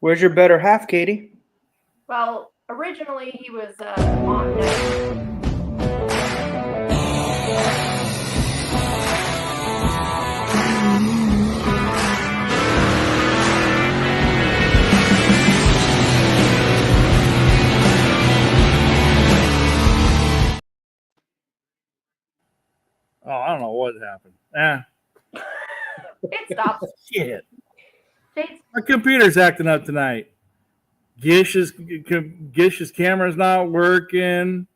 Where's your better half, Katie? Well, originally he was on night. Oh, I don't know what happened. It stopped. Shit. Jade's My computer's acting up tonight. Gish's camera's not working.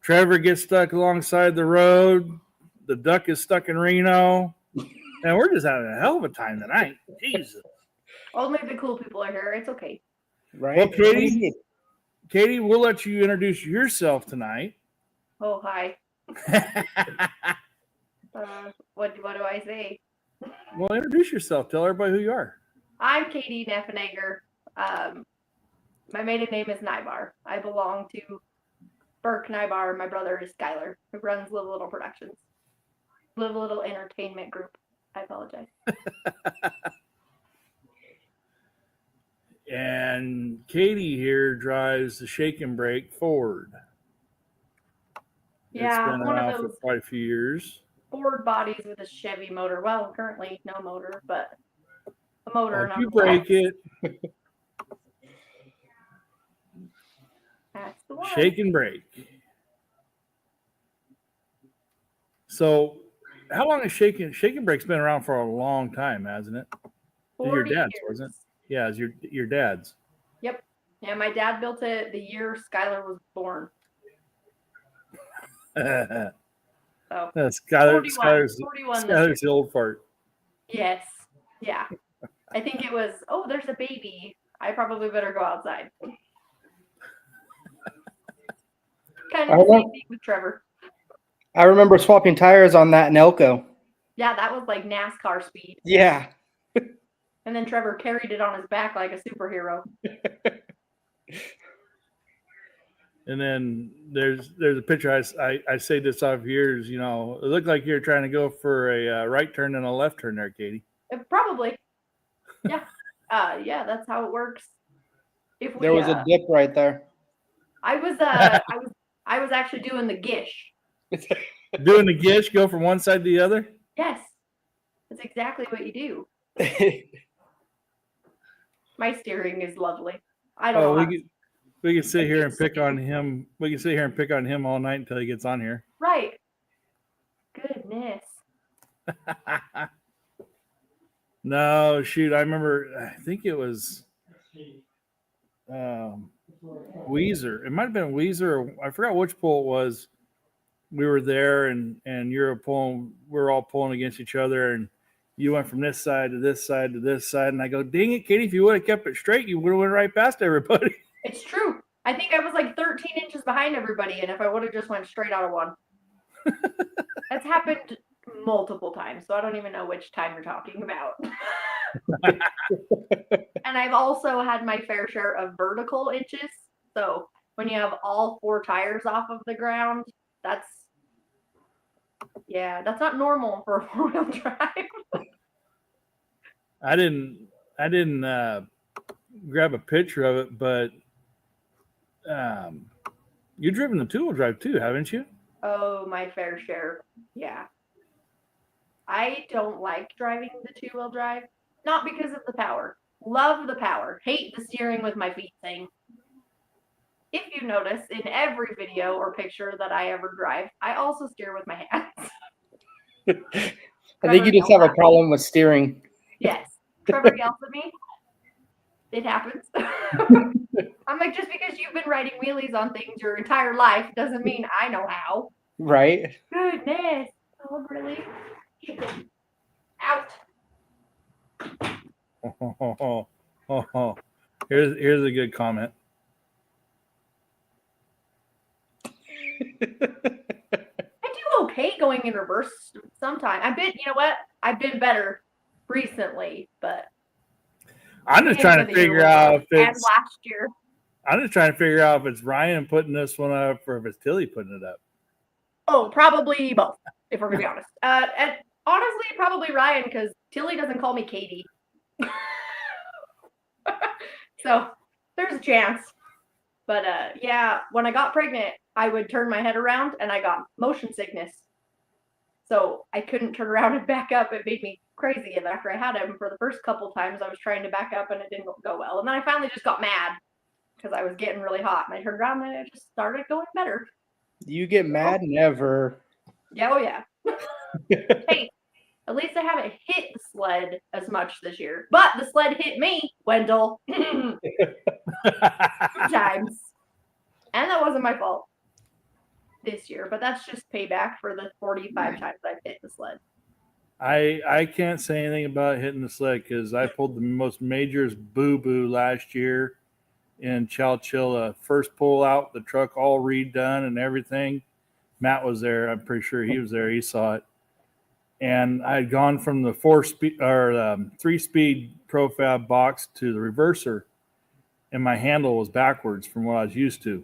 Trevor gets stuck alongside the road. The duck is stuck in Reno. And we're just having a hell of a time tonight. Jesus. only the cool people are here. It's okay. Right. Well, Katie, we'll let you introduce yourself tonight. Oh, hi. What do I say? Well, introduce yourself. Tell everybody who you are. I'm Katie Neffenegger. My maiden name is Nybar. I belong to Burke Nybar. My brother is Skylar, who runs Live Little Productions. Live Little Entertainment Group. I apologize. And Katie here drives the Shake and Brake Ford. Yeah, It's been one around of for those quite a few years. Ford bodies with a Chevy motor. Well, currently no motor, but a motor. If you break it, That's the one. shake and brake. So, how long has Shake and Brake's been around for? A long time, hasn't it? Your 40 dad's, years. wasn't it? Yeah, it's your dad's. Yep. Yeah, my dad built it the year Skylar was born. Skylar's So 41 this the old fart. Yes. Yeah. I think it was, oh, there's a baby. I probably better go outside. Kind of the same thing with Trevor. I remember swapping tires on that in Elko. Yeah, that was like NASCAR speed. Yeah. And then Trevor carried it on his back like a superhero. And then there's a picture I say this off years. You know, it looked like you're trying to go for a right turn and a left turn there, Katie. Probably. Yeah. Yeah, that's how it works. If There was a dip right there. I was actually doing the gish. Doing the gish, go from one side to the other. Yes. That's exactly what you do. My steering is lovely. I don't know. We can sit here and pick on him. We can sit here and pick on him all night until he gets on here. Right. Goodness. No, shoot. I remember, I think it was Weezer. It might have been Weezer, or I forgot which pool it was. We were there and you're pulling, we're all pulling against each other, and you went from this side to this side to this side. And I go, dang it, Katie, if you would have kept it straight, you would have went right past everybody. It's true. I think I was like 13 inches behind everybody, and if I would have just went straight out of one. That's happened multiple times, so I don't even know which time you're talking about. And I've also had my fair share of vertical inches. So when you have all four tires off of the ground, that's not normal for a four-wheel drive. I didn't grab a picture of it, but you've driven the two-wheel drive too, haven't you? Oh, my fair share. Yeah. I don't like driving the two-wheel drive. Not because of the power. Love the power. Hate the steering with my feet thing. If you notice, in every video or picture that I ever drive, I also steer with my hands. I think you just have a problem with steering. Yes. Trevor yells at me. It happens. I'm like, just because you've been riding wheelies on things your entire life doesn't mean I know how. Right? Goodness. Oh, really? Out. Here's a good comment. I do okay going in reverse sometimes. I've been better recently, but I'm just trying to figure out if it's last year. I'm just trying to figure out if it's Ryan putting this one up or if it's Tilly putting it up. Oh, probably both, if we're gonna be honest. And honestly, probably Ryan, because Tilly doesn't call me Katie. So there's a chance. But yeah, when I got pregnant, I would turn my head around and I got motion sickness. So I couldn't turn around and back up. It made me crazy. And after I had him for the first couple times, I was trying to back up and it didn't go well. And then I finally just got mad because I was getting really hot. And I turned around and it just started going better. You get mad? Never. Yeah, oh yeah. Hey, at least I haven't hit the sled as much this year. But the sled hit me, Wendell, 2 times. And that wasn't my fault this year. But that's just payback for the 45 times I've hit the sled. I can't say anything about hitting the sled because I pulled the most majorest boo-boo last year in Chowchilla. First pull out, the truck all redone and everything. Matt was there. I'm pretty sure he was there. He saw it. And I had gone from the 3-speed Profab box to the reverser, and my handle was backwards from what I was used to.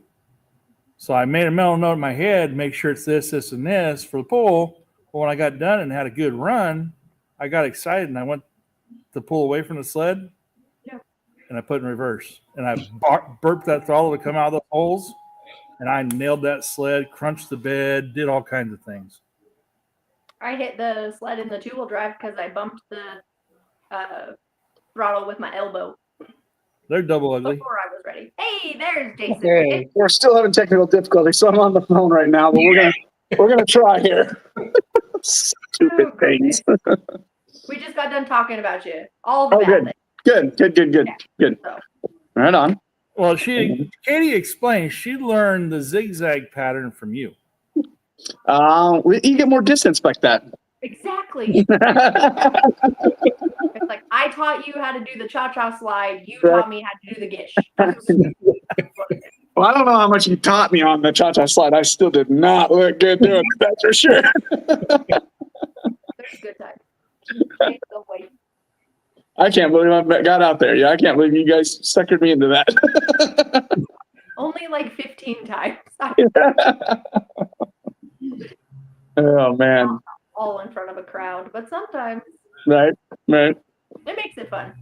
So I made a mental note in my head, make sure it's this, this, and this for the pull. But when I got done and had a good run, I got excited and I went to pull away from the sled. Yeah. And I put in reverse. And I burped that throttle to come out of the holes. And I nailed that sled, crunched the bed, did all kinds of things. I hit the sled in the 2-wheel drive because I bumped the throttle with my elbow They're double ugly. before I was ready. Hey, there's Jason. Hey. We're still having technical difficulty, so I'm on the phone right now, but we're gonna try here. Stupid Oh, things. We just got done talking about you. All the Oh, bad good. things. Good. So, Right on. Well, Katie explained she learned the zigzag pattern from you. You get more distance like that. exactly. It's like I taught you how to do the cha-cha slide. You taught me how to do the gish. Well, I don't know how much you taught me on the cha-cha slide. I still did not look good doing it, that's for sure. There's good times. Okay, so wait. I can't believe I got out there. Yeah, I can't believe you guys suckered me into that. Only like 15 times. Oh, man. All in front of a crowd, but sometimes Right. it makes it fun.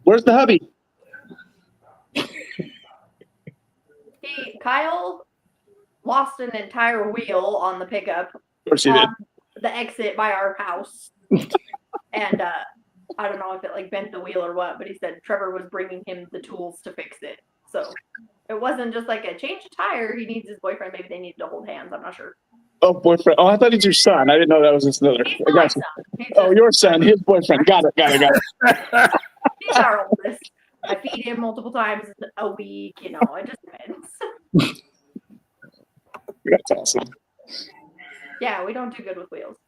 Where's the hubby? Kyle lost an entire wheel on the pickup Of course you did. on the exit by our house. And I don't know if it like bent the wheel or what, but he said Trevor was bringing him the tools to fix it. So it wasn't just like a change of tire. He needs his boyfriend. Maybe they needed to hold hands. I'm not sure. Oh, boyfriend. Oh, I thought he's your son. I didn't know that was his other. He's I my got you. son. He's Oh, just- your son, his boyfriend. Got it. He's our oldest. I feed him multiple times a week. You know, it just depends. That's awesome. Yeah, we don't do good with wheels.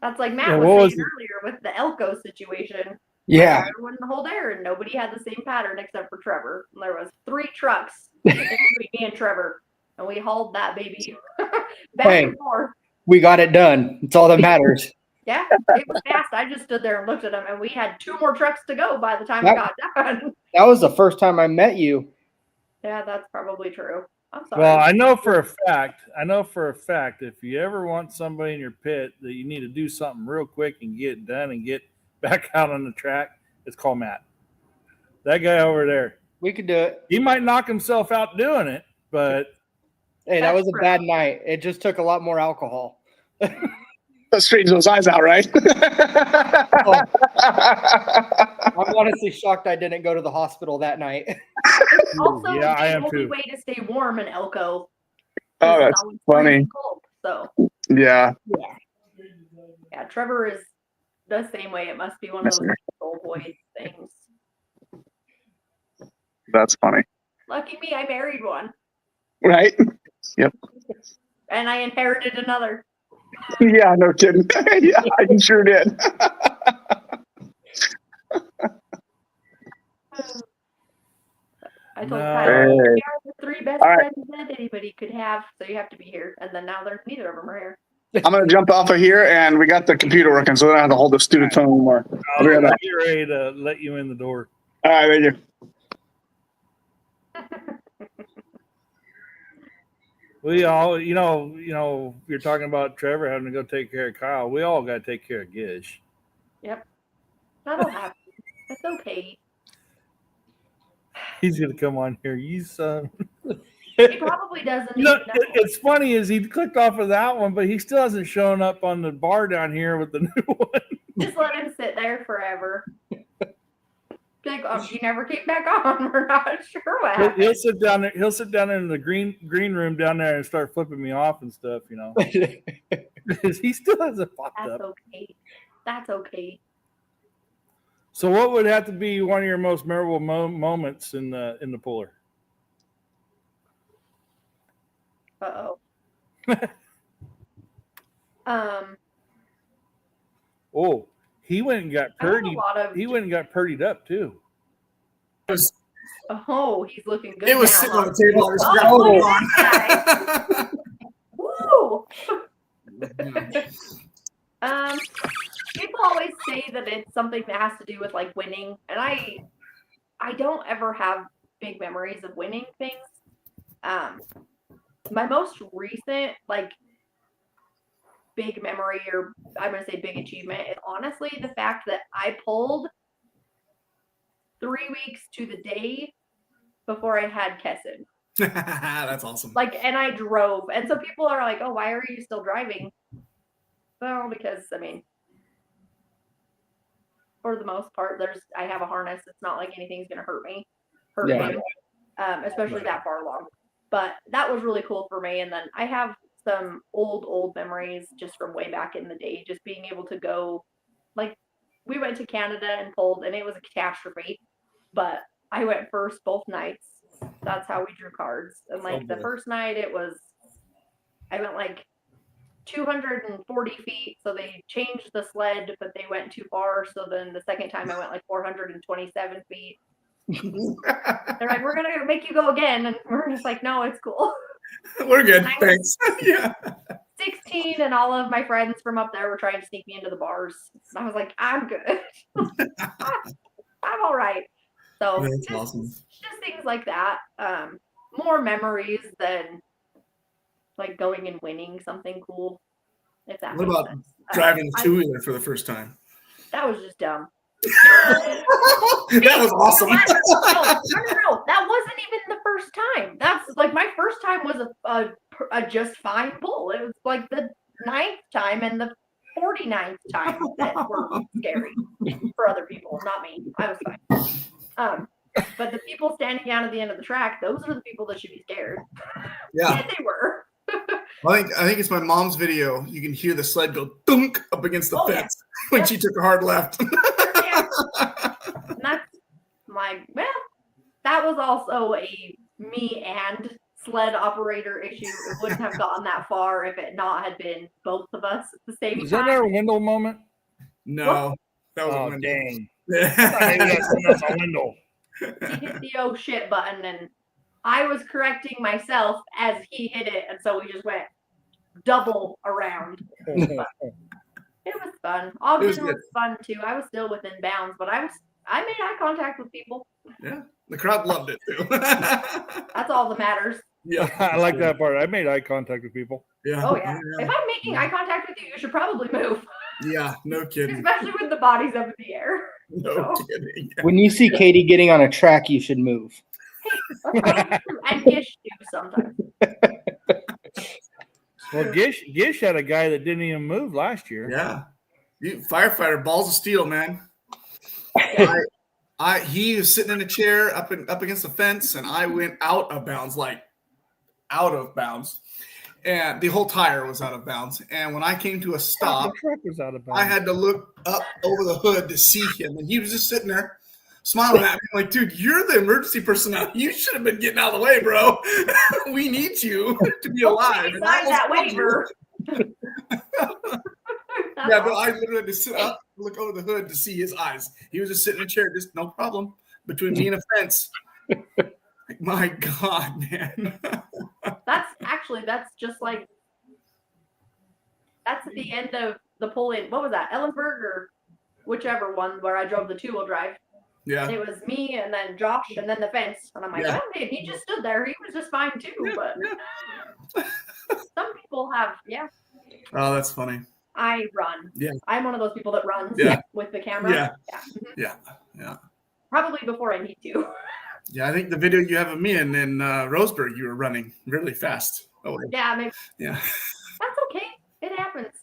That's like Matt Yeah, was what was saying earlier with the Elko situation. Yeah. Trevor wouldn't hold air, and nobody had the same pattern except for Trevor. And there was 3 trucks between me and Trevor, and we hauled that baby back Hey. and forth. We got it done. It's all that matters. Yeah, it was fast. I just stood there and looked at him, and we had 2 more trucks to go by the time it got done. That was the first time I met you. Yeah, that's probably true. I'm sorry. Well, I know for a fact, if you ever want somebody in your pit that you need to do something real quick and get it done and get back out on the track, it's called Matt. That guy over there. We could do it. He might knock himself out doing it, but Hey, that was a That's bad night. It just took a lot more alcohol. That straightens those eyes out, right? I'm honestly shocked I didn't go to the hospital that night. also, yeah, I the am only too. way to stay warm in Elko. Oh, is that's always funny. freezing cold. So Yeah. yeah, Trevor is the same way. It must be one of those old boy things. That's funny. Lucky me, I married one, Right? and I inherited another. Yeah, no kidding. Yeah, I sure did. I told No. Kyle, Hey. we are the 3 best All right. friends that anybody could have, so you have to be here. And then now neither of them are here. I'm going to jump off of here, and we got the computer working, so we don't have to hold the student phone anymore. I'll be right back. get ready to let you in the door. All right, thank you. We all, you're talking about Trevor having to go take care of Kyle. We all got to take care of Gish. That'll happen. That's okay. He's gonna come on here. You son. He probably doesn't You know, even know. it's funny is he clicked off of that one, but he still hasn't shown up on the bar down here with the new one. Just let him sit there forever. Like, oh, you never came back on. We're not sure what happened. He'll sit down there. He'll sit down in the green room down there and start flipping me off and stuff. You know, he still hasn't popped That's up. okay. That's okay. So, what would have to be one of your most memorable moments in the puller? Uh-oh. Oh, he went and got I have a purdied. lot of. He went and got purdied up too. Oh, he's looking good. It was now, sitting huh? on the table. I just Oh, grabbed look it. at this guy. Woo! People always say that it's something that has to do with like winning, and I don't ever have big memories of winning things. My most recent like big memory, or I'm gonna say big achievement, is honestly the fact that I pulled 3 weeks to the day before I had Kessin. That's awesome. Like, and I drove. And so people are like, oh, why are you still driving? Well, because, I mean, for the most part, I have a harness. It's not like anything's going to hurt Yeah. him, especially that far along. But that was really cool for me. And then I have some old memories just from way back in the day, just being able to go, like, we went to Canada and pulled, and it was a catastrophe. But I went first both nights. That's how we drew cards. And like the first night, I went like 240 feet. So they changed the sled, but they went too far. So then the second time I went like 427 feet. They're like, we're going to make you go again. And we're just like, no, it's cool. We're good. Thanks. Yeah. 16 and all of my friends from up there were trying to sneak me into the bars. And I was like, I'm good. I'm all right. So That's awesome. Just things like that. More memories than like going and winning something cool. If that What makes about sense. driving a two-wheeler for the first time? That was just dumb. That was awesome. No, that wasn't even the first time. That's like my first time was a just fine pull. It was like the 9th time and the 49th time that were scary for other people, not me. I was fine. But the people standing down at the end of the track, those are the people that should be scared. Yeah. And they were. I think it's my mom's video. You can hear the sled go thunk up against the fence when Yep. she took a hard left. Yeah. And that's like, well, that was also a me and sled operator issue. It wouldn't have gotten that far if it not had been both of us at the same Is that time. our Wendell moment? No, that was a Oh window. dang! I thought maybe that's a Wendell. He hit the oh shit button, and I was correcting myself as he hit it, and so we just went double around. It was fun. Ogden was fun too. I was still within bounds, but I made eye contact with people. Yeah, the crowd loved it too. That's all that matters. Yeah, I like that part. I made eye contact with people. Yeah. Oh yeah. If I'm making eye contact with you, you should probably move, Yeah, no kidding. especially with the bodies up in the air. No kidding. When you see Katie getting on a track, you should move. And Gish do sometimes. Well, Gish had a guy that didn't even move last year. Yeah, you firefighter, balls of steel, man. He was sitting in a chair up against the fence, and I went out of bounds, and the whole tire was out of bounds. And when I came to a stop, The truck was out of bounds. I had to look up over the hood to see him, and he was just sitting there smiling at me like, dude, you're the emergency personnel. You should have been getting out of the way, bro. We need you to be alive. Sign And I that almost waiver. Yeah, but I literally had to sit up, look over the hood to see his eyes. He was just sitting in a chair, just no problem, between me and a fence. Like, my God, man. That's just like, that's the end of the pull-in. What was that? Ellensburg or whichever one where I drove the two-wheel drive. Yeah. It was me and then Josh and then the fence. And I'm like, Yeah. oh, man, he just stood there. He was just fine too. But some people have, Oh, that's funny. I run. Yeah. I'm one of those people that runs Yeah. with the camera. Yeah. Mhm. Yeah. Yeah. Probably before I need to. Yeah, I think the video you have of me and in Roseburg, you were running really fast. Oh, Yeah, maybe yeah. that's okay. It happens.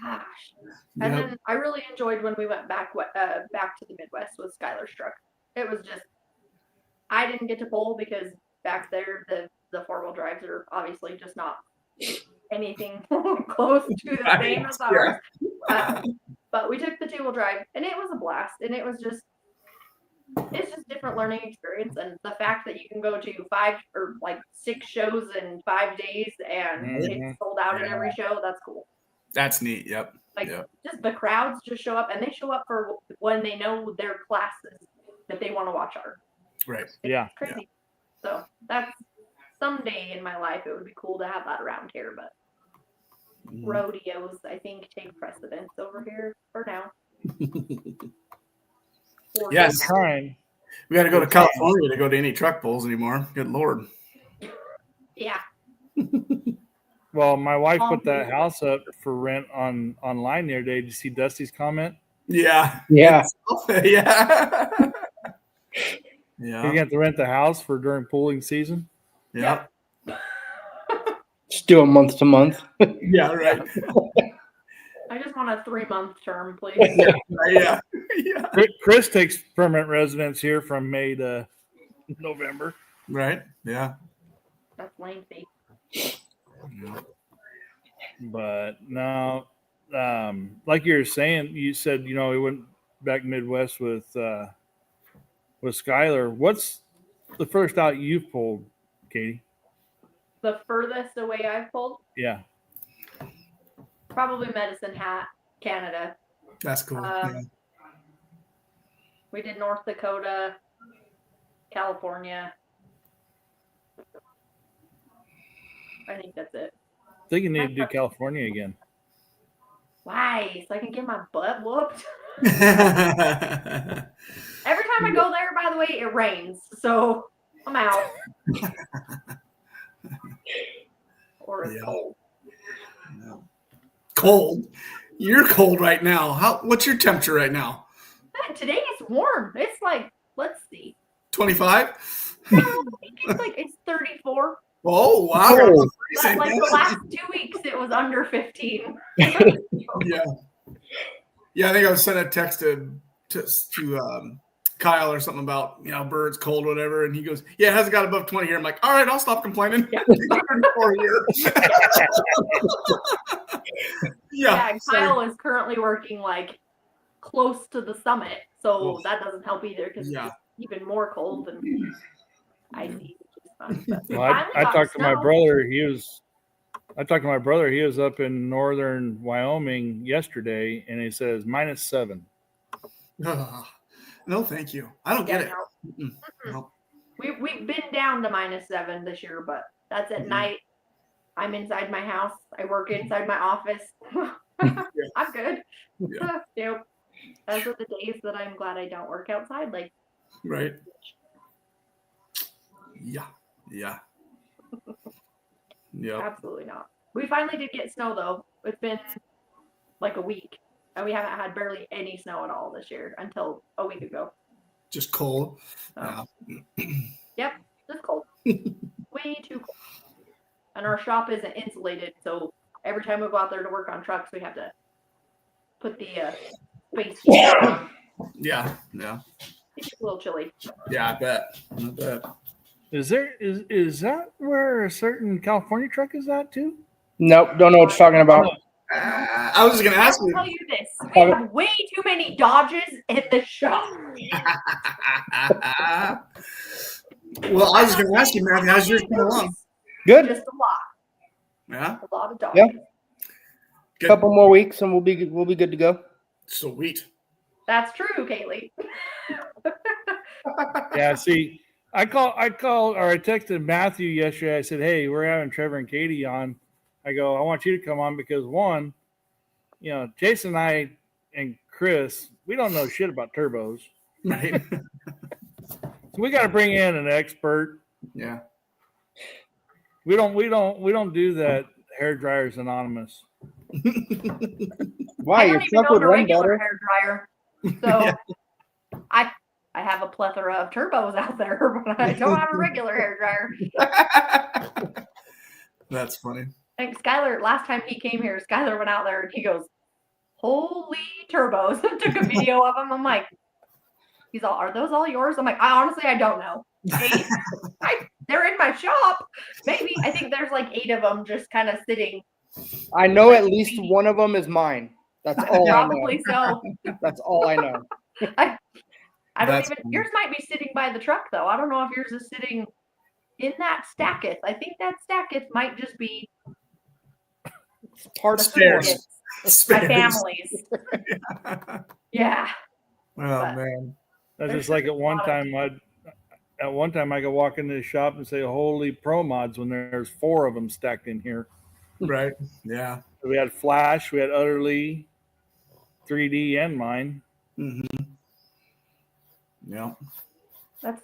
Gosh. And Yep. then I really enjoyed when we went back to the Midwest with Skylar's truck. It was just I didn't get to pull because back there the 4-wheel drives are obviously just not anything close to the Right, same as ours. But we took the 2-wheel drive and it was a blast. And it's just different learning experience. And the fact that you can go to 5 or like 6 shows in 5 days and it's sold out at every show, that's cool. That's neat. Yep. Like Yep. just the crowds just show up and they show up for when they know their classes that they want to watch are. Right. It's Yeah. crazy. So that's someday in my life it would be cool to have that around here, but rodeos I think take precedence over here for now. Yes. Time. We got to go to California to go to any truck pulls anymore. Good Lord. Yeah. Well, my wife put that house up for rent online the other day. Did you see Dusty's comment? Yeah. Yeah. Yeah. You Yeah. get to rent the house for during pooling season. Yeah. Just do it month to month. Yeah. Right. I just want a 3-month term, please. Yeah. Yeah. Chris takes permanent residence here from May to November. Right. Yeah. That's lengthy. Yeah. But no, like you were saying, you said, we went back Midwest with Skylar. What's the first out you've pulled, Katie? The furthest away I've pulled, Yeah. probably Medicine Hat, Canada. That's cool. Yeah. We did North Dakota, California. I think that's it. I think you need to do California again. Why? So I can get my butt whooped? Every time I go there, by the way, it rains. So I'm out. Or it's Yeah. cold. No. Cold. You're cold right now. What's your temperature right now? Today it's warm. It's like, let's see. 25? I think it's 34. Oh, wow. Oh. But like the last 2 weeks, it was under 15. Yeah. Yeah, I think I was sent a text to Kyle or something about, birds cold, whatever. And he goes, yeah, it hasn't got above 20 here. I'm like, all right, I'll stop complaining. Yeah. 34 here. Yeah, and Kyle is currently working like close to the summit. So Oh. that doesn't help either because Yeah. it's even more cold and icy. Which is fun. But we Well, I finally got talked to my snow. brother. He was up in northern Wyoming yesterday, and he says -7. No, thank you. I don't get it. No. Mm-mm. No. We've been down to -7 this year, but that's at Mhm. night. I'm inside my house. I work inside my office. I'm good. Yeah. Yep. Those are the days that I'm glad I don't work outside. Like, Right. Yeah. Yeah. Yeah. absolutely not. We finally did get snow though. It's been like a week, and we haven't had barely any snow at all this year until a week ago. Just cold. So, Yeah. yep, just cold. Way too cold. And our shop isn't insulated, so every time we go out there to work on trucks, we have to put the space heater on. Yeah. Yeah. It's a little chilly. Yeah, I bet. I bet. Is that where a certain California truck is at too? Nope, don't know what you're talking about. I was just going to I ask will you. tell you this: we have way too many Dodges in the shop. Well, I was going to ask you, Matthew, how's yours coming along? Good. Just a lot, Yeah. a lot of Dodges. Yeah. Good. Couple more weeks and we'll be good to go. Sweet. That's true, Kaylee. Yeah. See, I texted Matthew yesterday. I said, "Hey, we're having Trevor and Katie on." I go, "I want you to come on because one, Jason and I and Chris, we don't know shit about turbos, Right. so we got to bring in an expert. Yeah. We don't do that. Hair dryers anonymous. Why? I Your don't even truck own would a run regular better. hair dryer, so I have a plethora of turbos out there, but I don't have a regular hair dryer. That's funny. And Skylar, last time he came here, Skylar went out there and he goes, "Holy turbos!" Took a video of them. I'm like, he's all, "Are those all yours?" I'm like, I don't know. They're in my shop. Maybe. I think there's like 8 of them just kind of sitting. I know at least one of them is mine. That's all I know. Probably so. That's all I know. I don't That's even. funny. Yours might be sitting by the truck though. I don't know if yours is sitting in that stacketh. I think that stacketh might just be It's part of Spares. it. my Spares. family's. Yeah. Oh But- man. That's There's just like at a one lot of- time I could walk into the shop and say "Holy Pro Mods" when there's 4 of them stacked in here. Right. Yeah. We had Flash, we had Utterly, 3D, and mine. Mm-hmm. Yeah. That's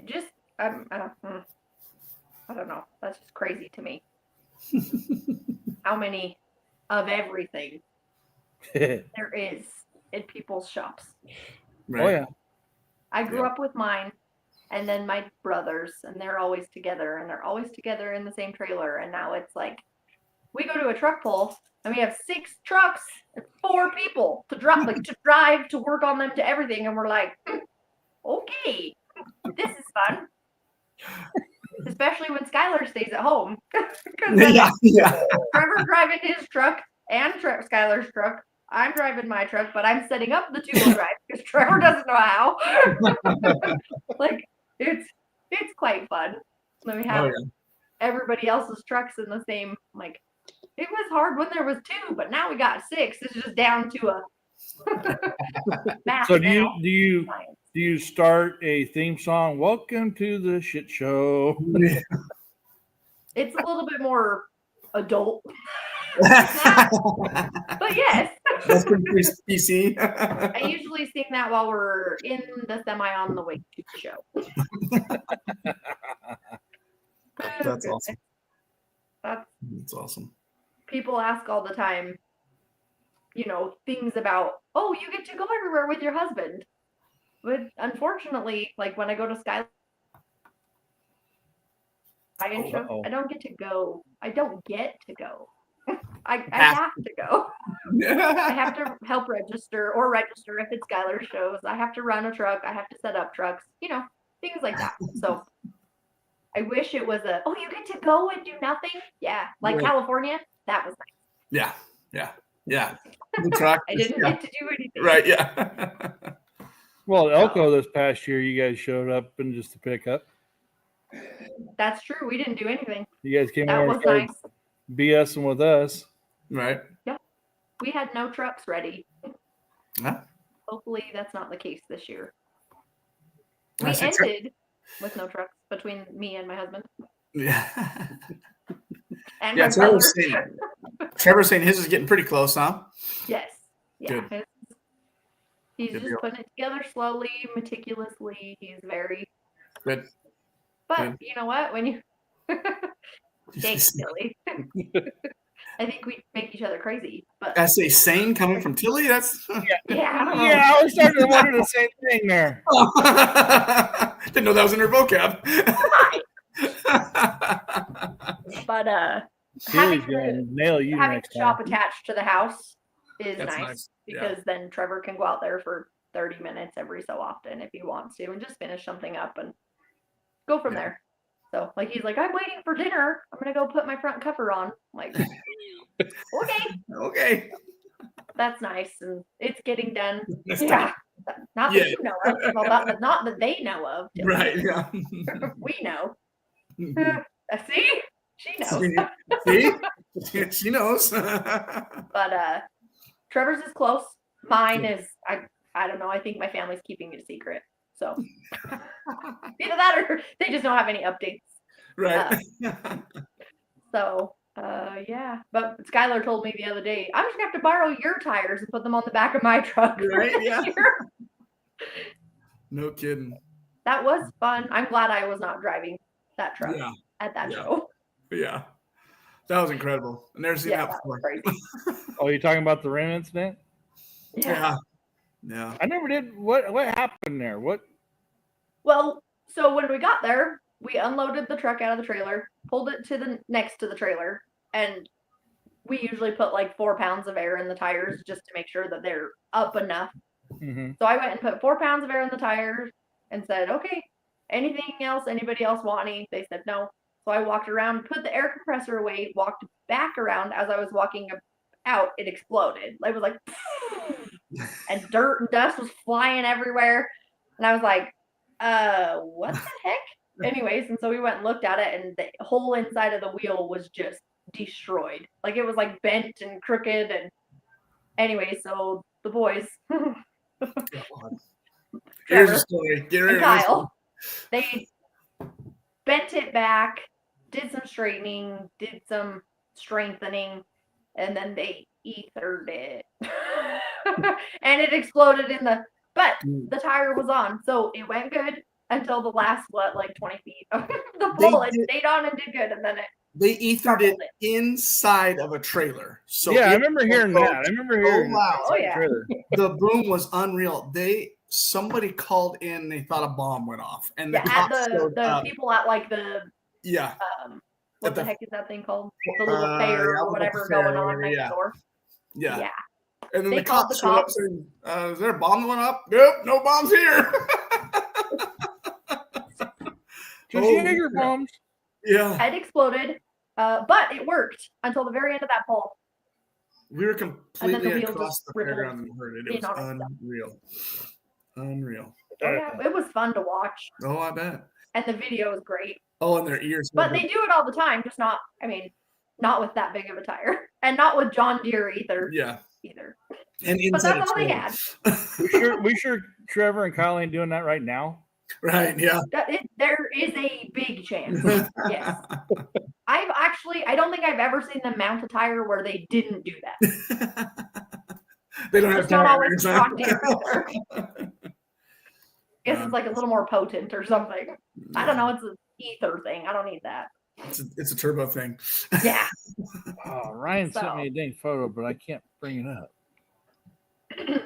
just. I don't know. That's just crazy to me. How many of everything there is in people's shops. Right. Oh yeah. I grew up with mine and then my brothers, and they're always together, and they're always together in the same trailer. And now it's like we go to a truck pull and we have 6 trucks and 4 people to drive, to work on them, to everything. And we're like, okay, this is fun. Especially when Skylar stays at home. 'Cause then Yeah. Yeah. Trevor driving his truck and Skylar's truck. I'm driving my truck, but I'm setting up the 2-wheel drive because Trevor doesn't know how. Like it's quite fun. Then we have Oh, yeah. everybody else's trucks in the same. Like it was hard when there was 2, but now we got 6. It's just down to a math So now. do you start a theme song? Welcome to the shit show. It's a little bit more adult, but yes. That's pretty PC. I usually sing that while we're in the semi on the way to the show. That's awesome. That's, That's awesome. people ask all the time, things about, oh, you get to go everywhere with your husband. But unfortunately, like when I go to Sky, Uh-oh. I don't get to go. I don't get to go. I have to go. I have to help register if it's Skylar shows. I have to run a truck. I have to set up trucks, things like that. So I wish it was you get to go and do nothing. Yeah. Like Yeah. California, that was nice. Yeah. The truck. I didn't get to do anything. Right. Yeah. Well, Elko this past year, you guys showed up and just to pick up. That's true. We didn't do anything. You guys came That over was and started nice. BSing with us. Right. We had no trucks ready. Huh? Hopefully that's not the case this year. I We see truck- ended with no trucks between me and my husband Yeah. and Yeah. my brother. Trevor's saying his is getting pretty close, huh? Yes. Yeah. Good. He's Good just deal. putting it together slowly, meticulously. He's very. Good. But Good. you know what? When you. Thanks, Billy. I think we make each other crazy. But I say sane coming from Tilly. That's yeah. Yeah, I was starting to wonder the same thing there. didn't know that was in her vocab. But Tilly's having gonna the, nail you having next the shop time. attached to the house is That's nice, nice. Yeah. because then Trevor can go out there for 30 minutes every so often if he wants to and just finish something up and go from Yeah. there. So like he's like, I'm waiting for dinner. I'm gonna go put my front cover on. I'm like, okay, Okay. that's nice, and it's getting done. That's Yeah, not that Yeah. you know of. Well, not that they know of. Right. Yeah. We know. See, she knows. See? She knows. But Trevor's is close. Mine is I don't know. I think my family's keeping it a secret. So either that or they just don't have any updates. Right. So yeah. But Skylar told me the other day, I'm just gonna have to borrow your tires and put them on the back of my truck. Right, yeah. this year." No kidding. That was fun. I'm glad I was not driving that truck Yeah. at that Yeah. show. Yeah. That was incredible. I've never seen Yeah, that that before. was crazy. Oh, you're talking about the rim incident? Yeah. Yeah. I never did. What happened there? What? Well, so when we got there, we unloaded the truck out of the trailer, pulled it to the next to the trailer, and we usually put like 4 pounds of air in the tires just to make sure that they're up enough. Mm-hmm. So I went and put 4 pounds of air in the tires and said, okay, anything else? Anybody else want any? They said no. So I walked around, put the air compressor away, walked back around. As I was walking out, it exploded. It was like, and dirt and dust was flying everywhere. And I was like, what the heck? Anyways, and so we went and looked at it, and the whole inside of the wheel was just destroyed. Like it was like bent and crooked. And anyway, so the boys, Here's the story. Get ready and to listen. Kyle, they bent it back, did some straightening, did some strengthening, and then they ethered it. And it exploded but the tire was on, so it went good until the last, 20 feet of the They pull. It did- stayed on and did good, and then it They ethered Crumpled it inside of a trailer. So yeah, I it remember hearing was that. I remember so hearing loud. Oh, yeah. trailer. The boom was unreal. Somebody called in. They thought a bomb went off, and the yeah, at cops showed the up. people at like the Yeah, what At the the- heck is that thing called? The little yeah, fair like or the whatever fair or going on whatever, next yeah. door. yeah. Yeah. And then They the called cops the showed up cops. saying, "Is there a bomb that went up?" Nope, no bombs here. Just Oh, Jaeger yeah. bombs. Yeah, It exploded, but it worked until the very end of that pole. we were And then completely the wheel across just the rippled fairground and heard it. It in was on itself. unreal. Oh, yeah, it was fun to watch, Oh, I bet. and the video was great. Oh, and their ears. But they do it all the time, just not with that big of a tire, and not with John Deere either. Yeah, Either. and But inside that's a all they trailer. had. We sure Trevor and Kyle ain't doing that right now. Right? Yeah. There is a big chance. Yes. I don't think I've ever seen them mount a tire where they didn't do that. They don't have It's not always tires. huh? John Deere either. Guess it's like a little more potent or something. I don't know. It's an ether thing. I don't need that. It's a turbo thing. Yeah. Oh, Ryan sent So- me a dang photo, but I can't bring it up.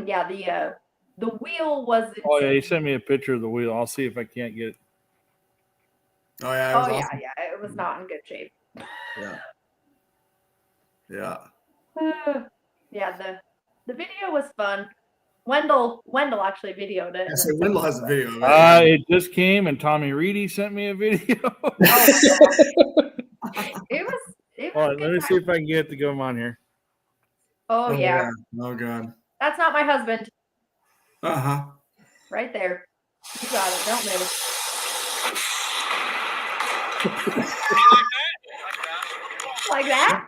Yeah. The wheel was. Oh yeah, he sent me a picture of the wheel. I'll see if I can't get it. Oh yeah. It Oh was yeah, awesome. yeah. It was not in good shape. Yeah. Yeah. Yeah. The video was fun. Wendell actually videoed it. I and say then Wendell sent has a it. video of it. It just came, and Tommy Reedy sent me a video. Oh, it was. It was. All a right, good let me time. see if I can get it to go on here. Oh yeah, Oh god. that's not my husband. Uh Right there. You got it. Don't move. Like that?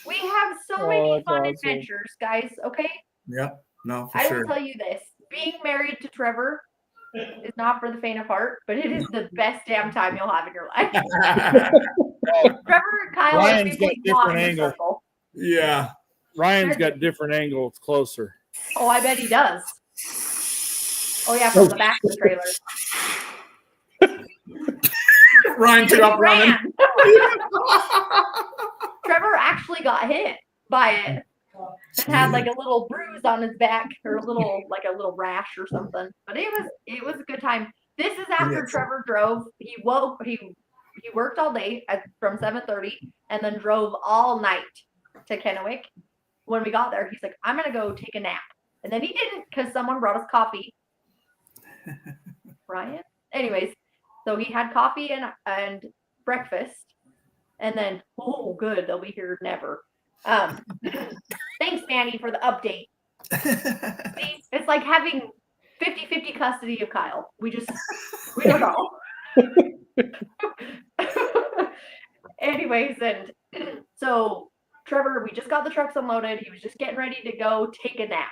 We have so Oh, many that's fun awesome. adventures, guys. Okay, Yep. No, for I will sure. tell you this: being married to Trevor is not for the faint of heart, but it is the best damn time you'll have in your life. Trevor and Kyle are Ryan's people got you want different in a angle. circle. Yeah. Ryan's got different angles closer. Oh, I bet he does. Oh yeah, from the back of the trailer. Ryan took He off running. ran. Trevor actually got hit by it and had like a little bruise on his back or a little rash or something. But it was a good time. This is after Yes. Trevor drove. He worked all day from 7:30 and then drove all night to Kennewick. When we got there, he's like, I'm gonna go take a nap. And then he didn't because someone brought us coffee. Ryan? Anyways, so he had coffee and breakfast. And then, oh, good, they'll be here never. Thanks, Manny, for the update. See, it's like having 50-50 custody of Kyle. We don't know. Anyways, and so Trevor, we just got the trucks unloaded. He was just getting ready to go take a nap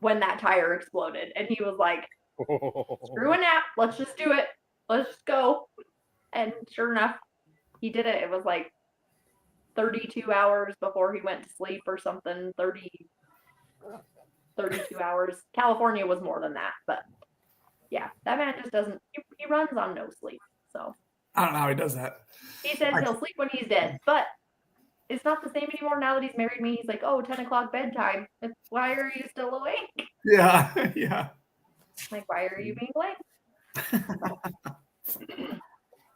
when that tire exploded. And he was like, screw a nap. Let's just do it. Let's just go. And sure enough, he did it. It was like 32 hours before he went to sleep or something. 32 hours. California was more than that. But yeah, that man just doesn't, he runs on no sleep. So I don't know how he does that. he says he'll sleep when he's dead. But it's not the same anymore now that he's married me. He's like, oh, 10 o'clock bedtime. Why are you still awake? Yeah, yeah. Like, why are you being late?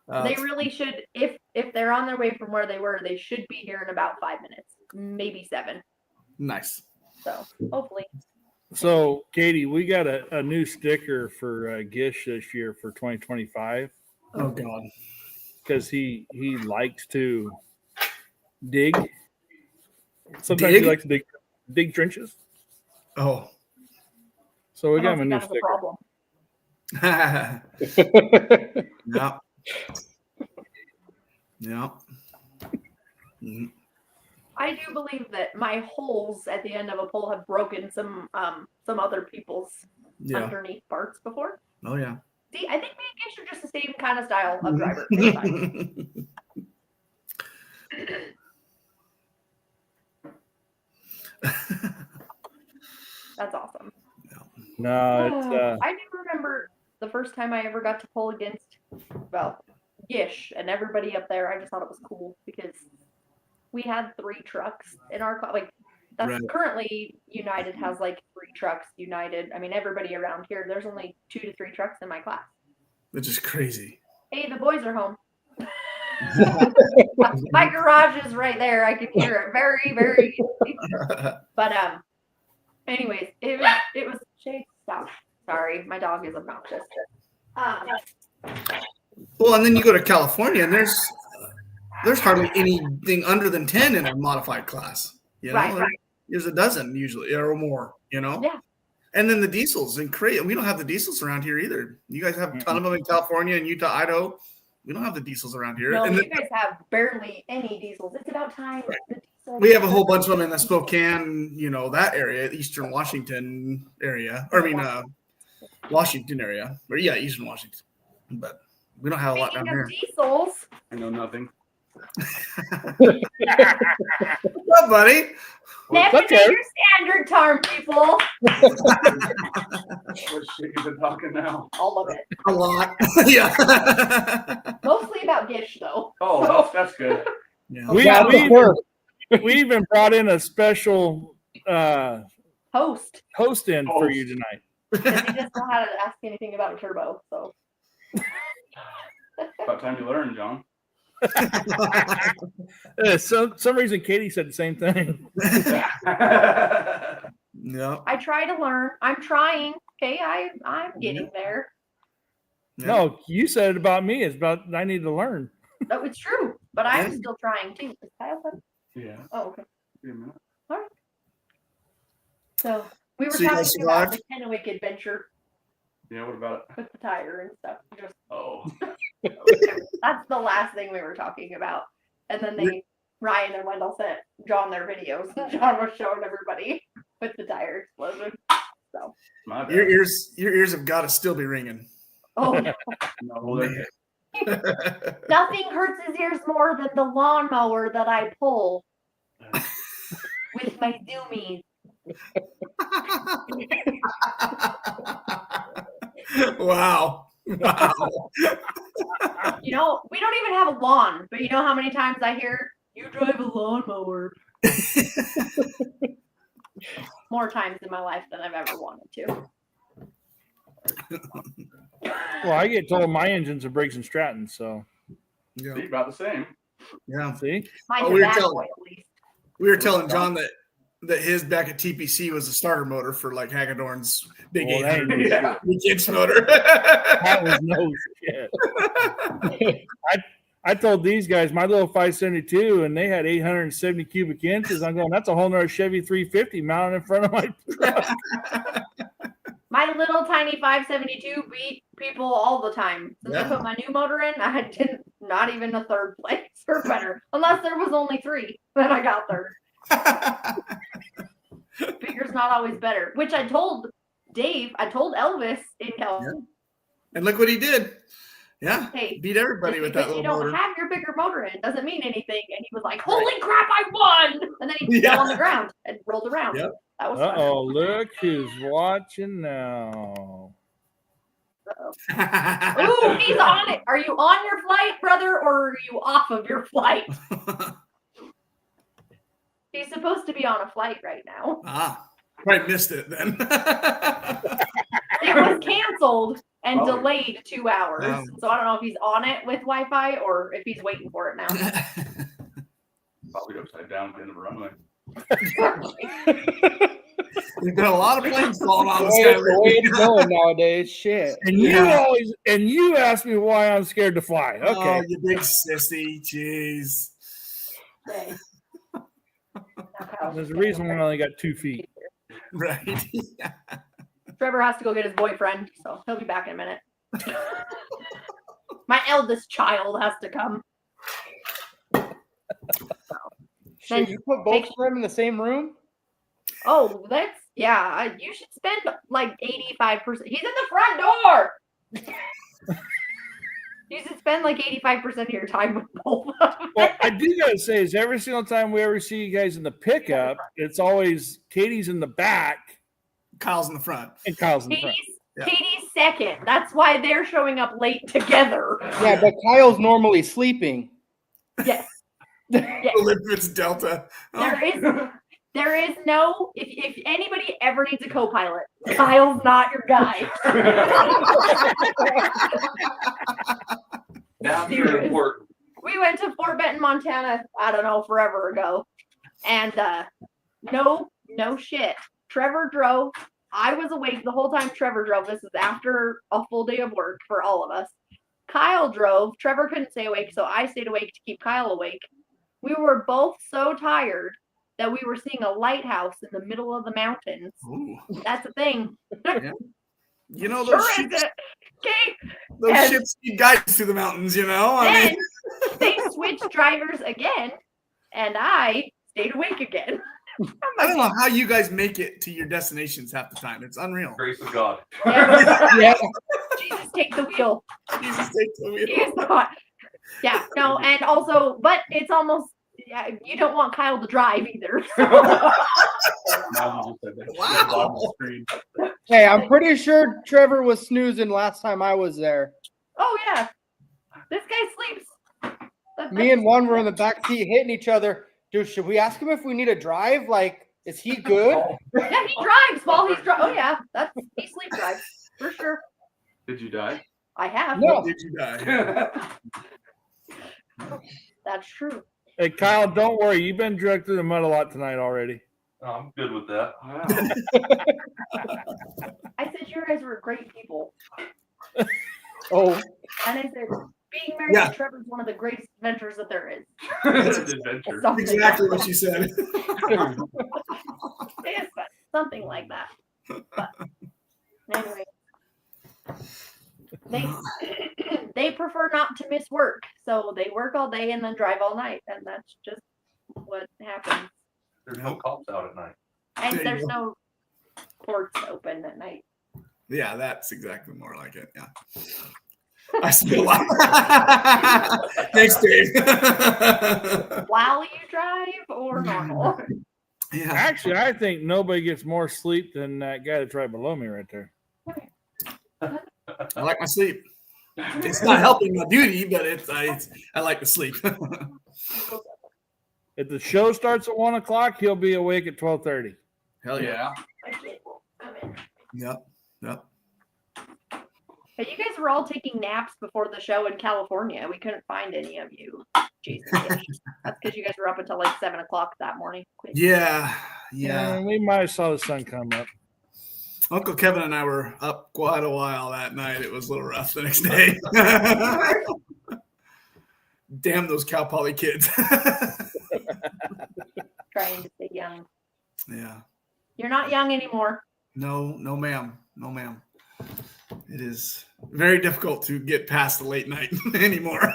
Uh, They really should, if they're on their way from where they were, they should be here in about 5 minutes, maybe 7. nice. So hopefully. So, Katie, we got a new sticker for Gish this year for 2025 Oh God. because he likes to dig. Sometimes Dig? he likes to dig trenches. Oh. So we I got don't him a think new that was a sticker. problem. Yeah. Yeah. Mhm. I do believe that my holes at the end of a pole have broken some other people's Yeah. underneath parts before. Oh yeah. See, I think me and Gish are just the same kind of style of driver. It's fine. That's awesome. No, it's I do remember the first time I ever got to pull against, well, Gish and everybody up there. I just thought it was cool because we had 3 trucks in our like. That's Right. currently United has like 3 trucks. United, I mean everybody around here. There's only 2 to 3 trucks in my class. Which is crazy. Hey, the boys are home. My garage is right there. I can hear it very, very. But anyways, it was Shay. Stop. Sorry, my dog is obnoxious. Well, and then you go to California, and there's hardly anything under than 10 in a modified class. You know, Right. There's a dozen usually or more. You know. Yeah. And then the diesels and Korea. We don't have the diesels around here either. You guys have a ton of them in California and Utah, Idaho. We don't have the diesels around here. No, And you then guys have barely any diesels. It's about time. The diesels- we have a whole bunch of them in the Spokane, that area, Eastern Washington area. Or I mean, Washington area. Or yeah, Eastern Washington. But we don't have a lot down Speaking of here. diesels, I know nothing. What's up, buddy? Navigator Standard Term, people. What shit you been talking now? All of it. A lot. Yeah. Mostly about Gish, though. Oh, that's good. Yeah. we, Yeah, we, sure. we even brought in a special Host. host in for you tonight. Because he doesn't know how to ask anything about a turbo. So About time you learn, John. Some reason Katie said the same thing. Yeah. I try to learn. I'm trying. Okay, I'm getting there. No, you said it about me. It's about I need to learn. No, it's true. But I'm Yeah. still trying too. Is Kyle up? Yeah. Oh, okay. Wait a minute. So we were So you guys talking about survived? the Kennewick adventure Yeah, what about it? with the tire and stuff. Just Oh. that's the last thing we were talking about. And then Ryan and Wendell sent John their videos. John was showing everybody with the tire explosion. So My bad. Your ears have got to still be ringing. oh no. No, well, they're- Nothing hurts his ears more than the lawnmower that I pull with my zoomies. Wow. Wow. You know, we don't even have a lawn, but you know how many times I hear you drive a lawnmower? More times in my life than I've ever wanted to. Well, I get told my engine's a Briggs and Stratton, so Yeah. See, about the same. Yeah. see. Mine's Oh, a we were bad telling- boy at least. We were telling John that his back at TPC was a starter motor for like Hagedorn's big Well, that 800 ain't Yeah. weekends motor. That was no shit. I told these guys my little 572, and they had 870 cubic inches. I'm going, that's a whole nother Chevy 350 mounted in front of my truck. My little tiny 572 beat people all the time. Since I Yeah. put my new motor in, I didn't, not even a third place or better. Unless there was only 3, then I got third. Bigger's not always better. Which I told Dave, I told Elvis in California, And look what he did. Yeah. hey, Beat everybody just with that because you little don't motor. have your bigger motor in doesn't mean anything. And he was like, holy crap, I won! And then he Yeah. fell on the ground and rolled around. Yep. That was Uh fun. oh, look who's watching now. Ooh, he's on it. Are you on your flight, brother, or are you off of your flight? He's supposed to be on a flight right now. Probably missed it then. It was canceled and Probably. delayed 2 hours. So I don't know if he's on it with Wi-Fi or if he's waiting for it now. Probably upside down at the end of the runway. There's been a lot of planes falling on The the way, sky the way it's lately. going nowadays, shit. And Yeah. you ask me why I'm scared to fly. Okay. Oh, you big sissy. Jeez. Okay. Now Kyle's There's a just reason we gonna- only got 2 feet. Right. Yeah. Trevor has to go get his boyfriend, so he'll be back in a minute. My eldest child has to come. Shit, you put both of them in the same room? Oh, you should spend like 85%. He's in the front door. You should spend like 85% of your time with both of them. Well, I do gotta say is every single time we ever see you guys in the pickup, it's always Katie's in the back Kyle's in the front. and Kyle's in the front. Katie's second. That's why they're showing up late together. Yeah, but Kyle's normally sleeping. Yes. Yes. Olympus Delta. Oh, There is no, if anybody ever needs a co-pilot, Kyle's not your guy. Now Serious. you're important. We went to Fort Benton, Montana, I don't know, forever ago. And no shit. Trevor drove. I was awake the whole time Trevor drove. This is after a full day of work for all of us. Kyle drove. Trevor couldn't stay awake, so I stayed awake to keep Kyle awake. We were both so tired that we were seeing a lighthouse in the middle of the mountains. ooh. That's a thing. You know, Sure those is ships, it. Okay. those And- ships need guides through the mountains, you know? I Then mean, they switched drivers again, and I stayed awake again. I don't know how you guys make it to your destinations half the time. It's unreal. Grace of God. Yeah. Jesus, take the wheel. Jesus takes the wheel. He is not. Yeah, no, and also, but it's almost, you don't want Kyle to drive either. Now you just said that. Wow. On the screen. Hey, I'm pretty sure Trevor was snoozing last time I was there. Oh, yeah. This guy sleeps. Me and one were in the back seat hitting each other. Dude, should we ask him if we need a drive? Like, is he good? Yeah, he drives while he's driving. Oh, yeah. He sleep drives. For sure. Did you die? I have. No. Did you die? That's true. Hey Kyle, don't worry. You've been dragged through the mud a lot tonight already. Oh, I'm good with that. I said you guys were great people. Oh, And I said, being married Yeah. to Trevor is one of the greatest adventures that there is. It's an adventure. Something Exactly like what she said. It is fun. Something like that. But anyway, they prefer not to miss work, so they work all day and then drive all night, and that's just what happens. There's no cops out at night. And There you there's go. no courts open at night. Yeah, that's exactly more like it. Yeah. I still like Thanks, Dave. While you drive or normal. Yeah. Actually, I think nobody gets more sleep than that guy that's right below me right there. I like my sleep. It's not helping my duty, but I like to sleep. If the show starts at 1 o'clock, he'll be awake at 12:30. Hell yeah. My kid will come in. Yep. Yep. Hey, you guys were all taking naps before the show in California. We couldn't find any of you. Jesus. That's because you guys were up until like 7 o'clock that morning. Yeah. Yeah. We might have saw the sun come up. Uncle Kevin and I were up quite a while that night. It was a little rough the next day. Damn those Cal Poly kids. Trying to stay young. Yeah. You're not young anymore. No, ma'am. No, ma'am. It is very difficult to get past the late night anymore.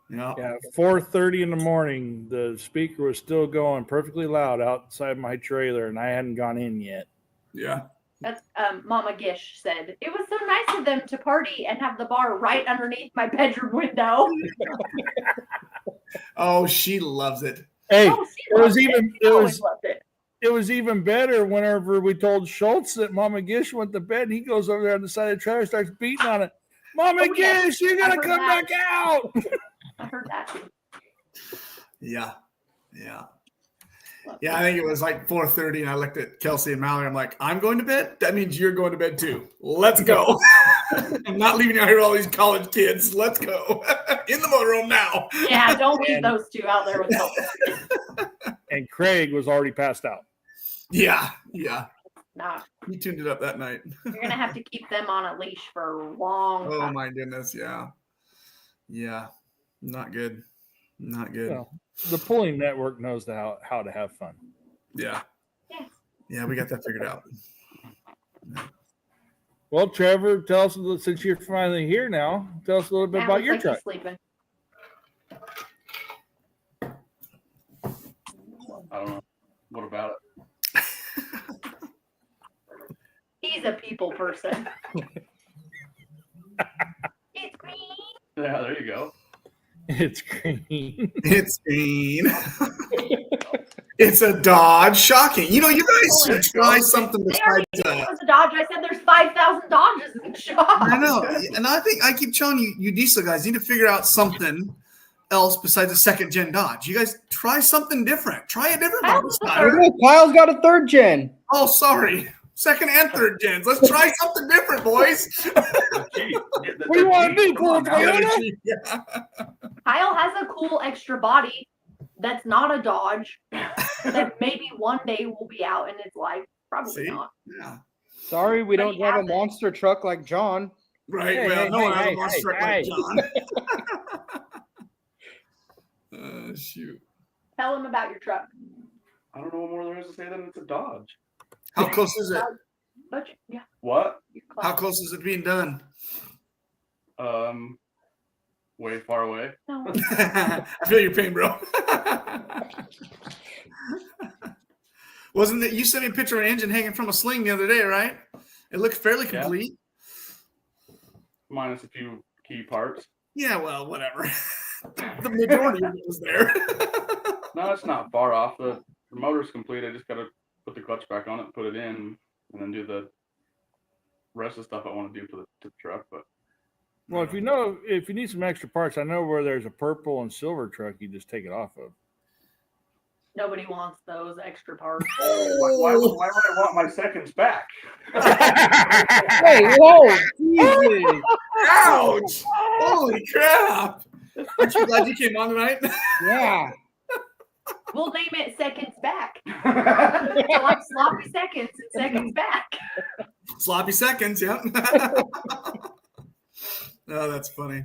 Yeah. Yeah, 4:30 in the morning, the speaker was still going perfectly loud outside my trailer, and I hadn't gone in yet. Yeah. That's Mama Gish said. It was so nice of them to party and have the bar right underneath my bedroom window. Oh, she loves it. Hey, Oh, she it was loved even She it always was loved it. it was even better whenever we told Schultz that Mama Gish went to bed. He goes over there on the side of the trailer, starts beating on it. Mama Oh, yeah. Gish, you gotta heard come that. back out. I heard that too. Yeah. Yeah. Yeah, I think it was like 4:30, and I looked at Kelsey and Mallory. I'm like, I'm going to bed. That means you're going to bed too. Let's go. I'm not leaving you out here with all these college kids. Let's go in the motorhome now. Yeah, don't leave And- those two out there with help. And Craig was already passed out. Yeah. Nah, He tuned it up that night. you're gonna have to keep them on a leash for a long Oh time. my goodness. Yeah. Not good. Not good. Well, the pulling network knows how to have fun. Yeah. Yeah. Yeah, we got that figured out. Well, Trevor, tell us, since you're finally here now, tell us a little bit Matt about looks your like truck. he's sleeping. I don't know. What about it? He's a people person. It's green. Yeah, there you go. It's green. It's green. It's a Dodge. Shocking. You guys should try something They already besides knew it was a Dodge. I said there's 5,000 Dodges in the shop. I know. And I think I keep telling you diesel guys need to figure out something else besides a second gen Dodge. You guys try something different. Try a different one this time. Look, Kyle's got a third gen. Oh, sorry. Second and third gens. Let's try something different, boys. What do you want to do, Come on now. Toyota? Yeah. Kyle has a cool extra body that's not a Dodge that maybe one day will be out in its life. Probably See? not. Yeah. Sorry, we But don't he have a has it. monster truck like John. Right. Hey, well, hey, no one hey, has a hey, monster truck hey, like John. Shoot. Tell him about your truck. I don't know what more there is to say than it's a Dodge. How close is it? But yeah, What? you're How close. close is it being done? Way far away. No. I feel your pain, bro. Wasn't it? You sent me a picture of an engine hanging from a sling the other day, right? It looked fairly Yeah. complete. Minus a few key parts. Yeah, well, whatever. The majority of it was there. No, it's not far off. The motor's complete. I just got to put the clutch back on it, put it in, and then do the rest of the stuff I want to do to the truck. But Well, if you need some extra parts, I know where there's a purple and silver truck, you just take it off of. Nobody wants those extra parts. why would I want my seconds back? Hey, whoa! Jesus. Ouch! Holy crap! Aren't you glad you came on tonight? Yeah. We'll name it Seconds Back. So like sloppy seconds and seconds back. Sloppy seconds, yeah. Oh, that's funny.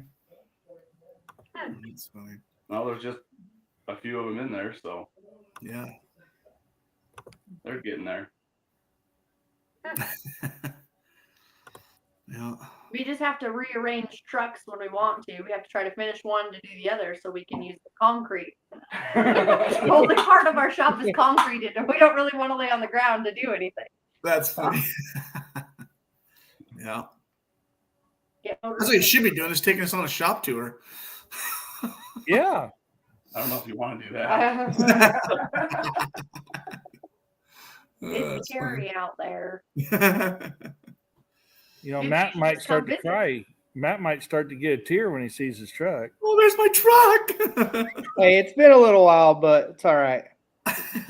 That's funny. Well, there's just a few of them in there, so Yeah. they're getting there. Yeah. We just have to rearrange trucks when we want to. We have to try to finish one to do the other so we can use the concrete. The only part of our shop is concreted, and we don't really want to lay on the ground to do anything. That's funny. Yeah. Get That's what you should be doing is taking us on a shop tour. Yeah. I don't know if you want to do that. It's scary out there. You know, Maybe Matt you might should start come to visit. cry. Matt might start to get a tear when he sees his truck. Oh, there's my truck. Hey, it's been a little while, but it's all right.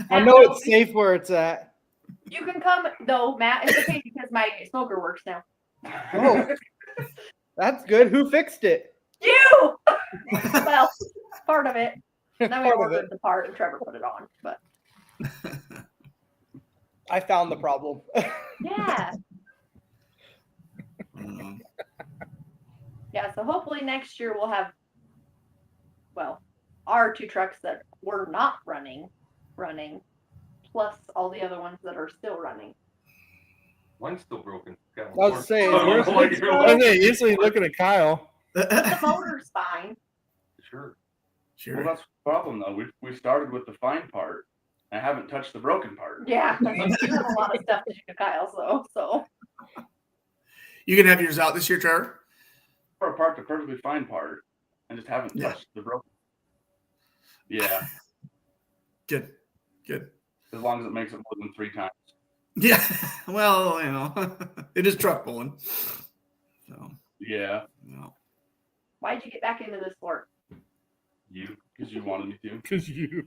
I know it's safe where it's at. You can come though, Matt. It's okay because my smoker works now. Oh, that's good. Who fixed it? You. Well, part of it. Then we Part of ordered it. the part, and Trevor put it on. But I found the problem. yeah, Um, yeah. So hopefully next year we'll have, well, our two trucks that were not running, plus all the other ones that are still running. Mine's still broken. Got I was saying, Oh, yours like looks you're good. like- Okay, usually looking at Kyle. But the motor's fine. Sure. Well, sure. that's the problem though. We started with the fine part. I haven't touched the broken part. Yeah, you have a lot of stuff to do, Kyle. So You can have yours out this year, Trevor. Or apart the perfectly fine part, and just haven't Yeah. touched the broken. Yeah, Good. Good. as long as it makes it more than 3 times. Yeah. Well, you know, it is truck pulling. So, Yeah. no. why'd you get back into this sport? You. Because you wanted me to. Because you.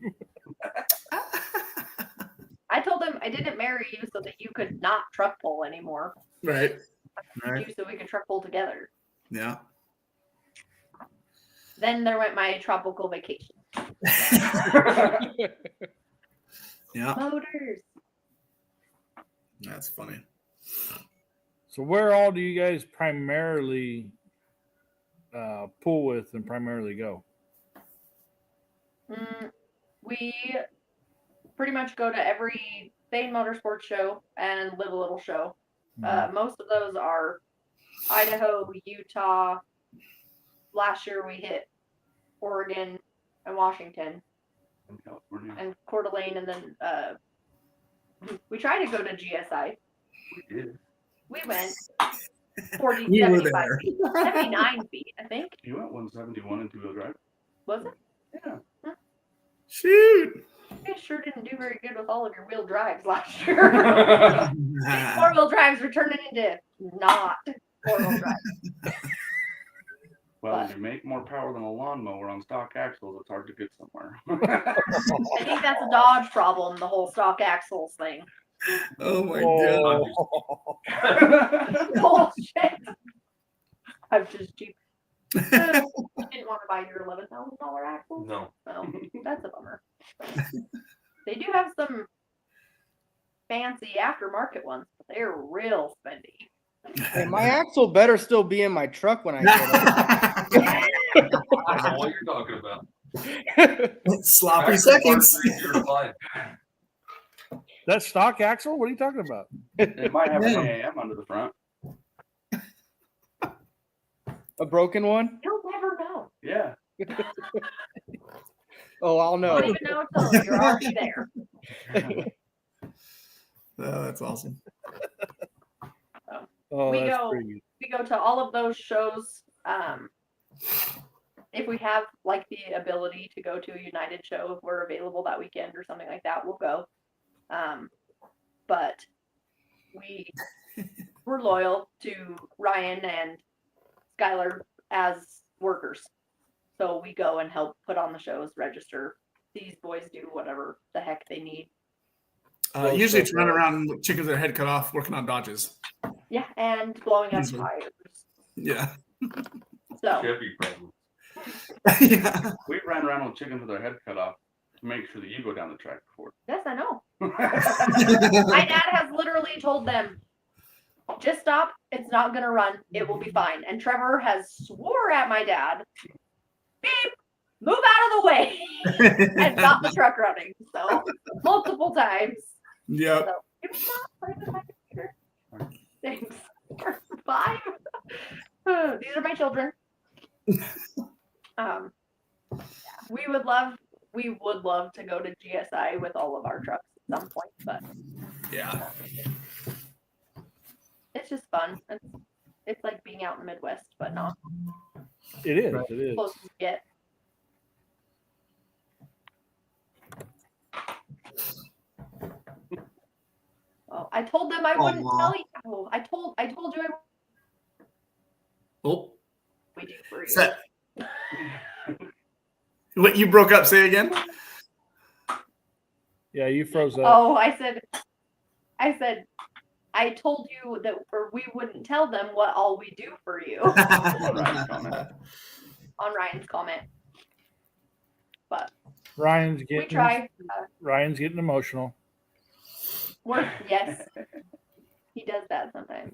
I told him I didn't marry you so that you could not truck pull anymore. Right. You Right. so we could truck pull together. Yeah. Then there went my tropical vacation. Yeah. Motors. That's funny. So where all do you guys primarily pull with and primarily go? We pretty much go to every Thane Motorsports show and Live a Little show. Most of those are Idaho, Utah. Last year we hit Oregon and Washington In California. and Coeur d'Alene, and then we tried to go to GSI. We did. We went 40, We were 75 there. feet, 79 feet, I think. You went 171 in two-wheel drive? Was it? Yeah. Shoot. You guys sure didn't do very good with all of your wheel drives last year. Four-wheel drives were turning into not four-wheel drives. Well, when you make more power than a lawnmower on stock axles, it's hard to get somewhere. I think that's a Dodge problem, the whole stock axles thing. Oh my god. Oh. Bullshit. I'm just cheap. You didn't want to buy your $11,000 axles? No. Oh, that's a bummer. They do have some fancy aftermarket ones, but they're real spendy. Hey, my axle better still be in my truck when I get I don't know what you're talking about. Sloppy Factory seconds. parts are easier to find. That stock axle? What are you talking about? It might have an Yeah. AAM under the front. a broken one. You'll never know. Yeah. Oh, I'll You know. don't even know until you're already there. Oh, that's awesome. Oh, We that's go- pretty good. We go to all of those shows. If we have like the ability to go to a United show, if we're available that weekend or something like that, we'll go. But we're loyal to Ryan and Skylar as workers. So we go and help put on the shows, register. These boys do whatever the heck they need. Usually it's running around with chickens with their head cut off, working on Dodges. Yeah, and blowing up Easily. tires. Yeah. So Chevy problem. Yeah. We ran around with chickens with their head cut off to make sure that you go down the track before. yes, I know. My dad has literally told them, just stop. It's not going to run. It will be fine. And Trevor has swore at my dad, beep, move out of the way, and got the truck running. So multiple times. Yep. So give me my computer. Thanks. 5. These are my children. We would love to go to GSI with all of our trucks at some point, but Yeah. it's just fun. It's like being out in the Midwest, but not It is. It is. close as you get. Oh, I told them I wouldn't Aw. tell you. Oh, I told you I Oh, we do for you. set. What you broke up? Say again. Yeah, you froze up. Oh, I said, I told you that or we wouldn't tell them what all we do for you Ryan's comment. on Ryan's comment. But Ryan's we getting try. Ryan's getting emotional. Yes, he does that sometimes.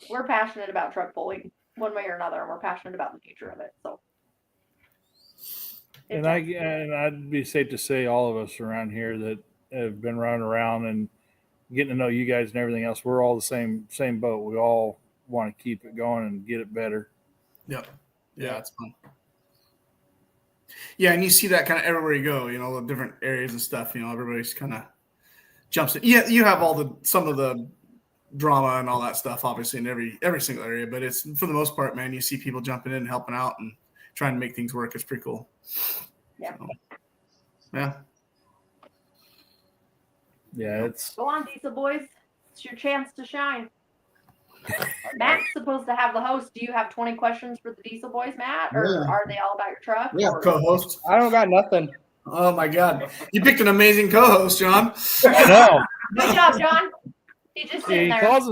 We're passionate about truck pulling one way or another, and we're passionate about the future of it. So, And I'd be safe to say all of us around here that have been running around and getting to know you guys and everything else, we're all the same boat. We all want to keep it going and get it better. Yep. Yeah, it's fun. Yeah, and you see that kind of everywhere you go, the different areas and stuff, everybody's kind of jumps in. Yeah, you have some of the drama and all that stuff, obviously, in every single area, but it's for the most part, man, you see people jumping in and helping out and trying to make things work. It's pretty cool. Yeah. So, yeah. Yeah, it's go on, Diesel boys. It's your chance to shine. Matt's supposed to have the host. Do you have 20 questions for the Diesel Boys, Matt, or Yeah. are they all about your truck? We have or- co-host. I don't got nothing. Oh my God, you picked an amazing co-host, John. I know. Good job, John. He just Yeah, sitting he there. calls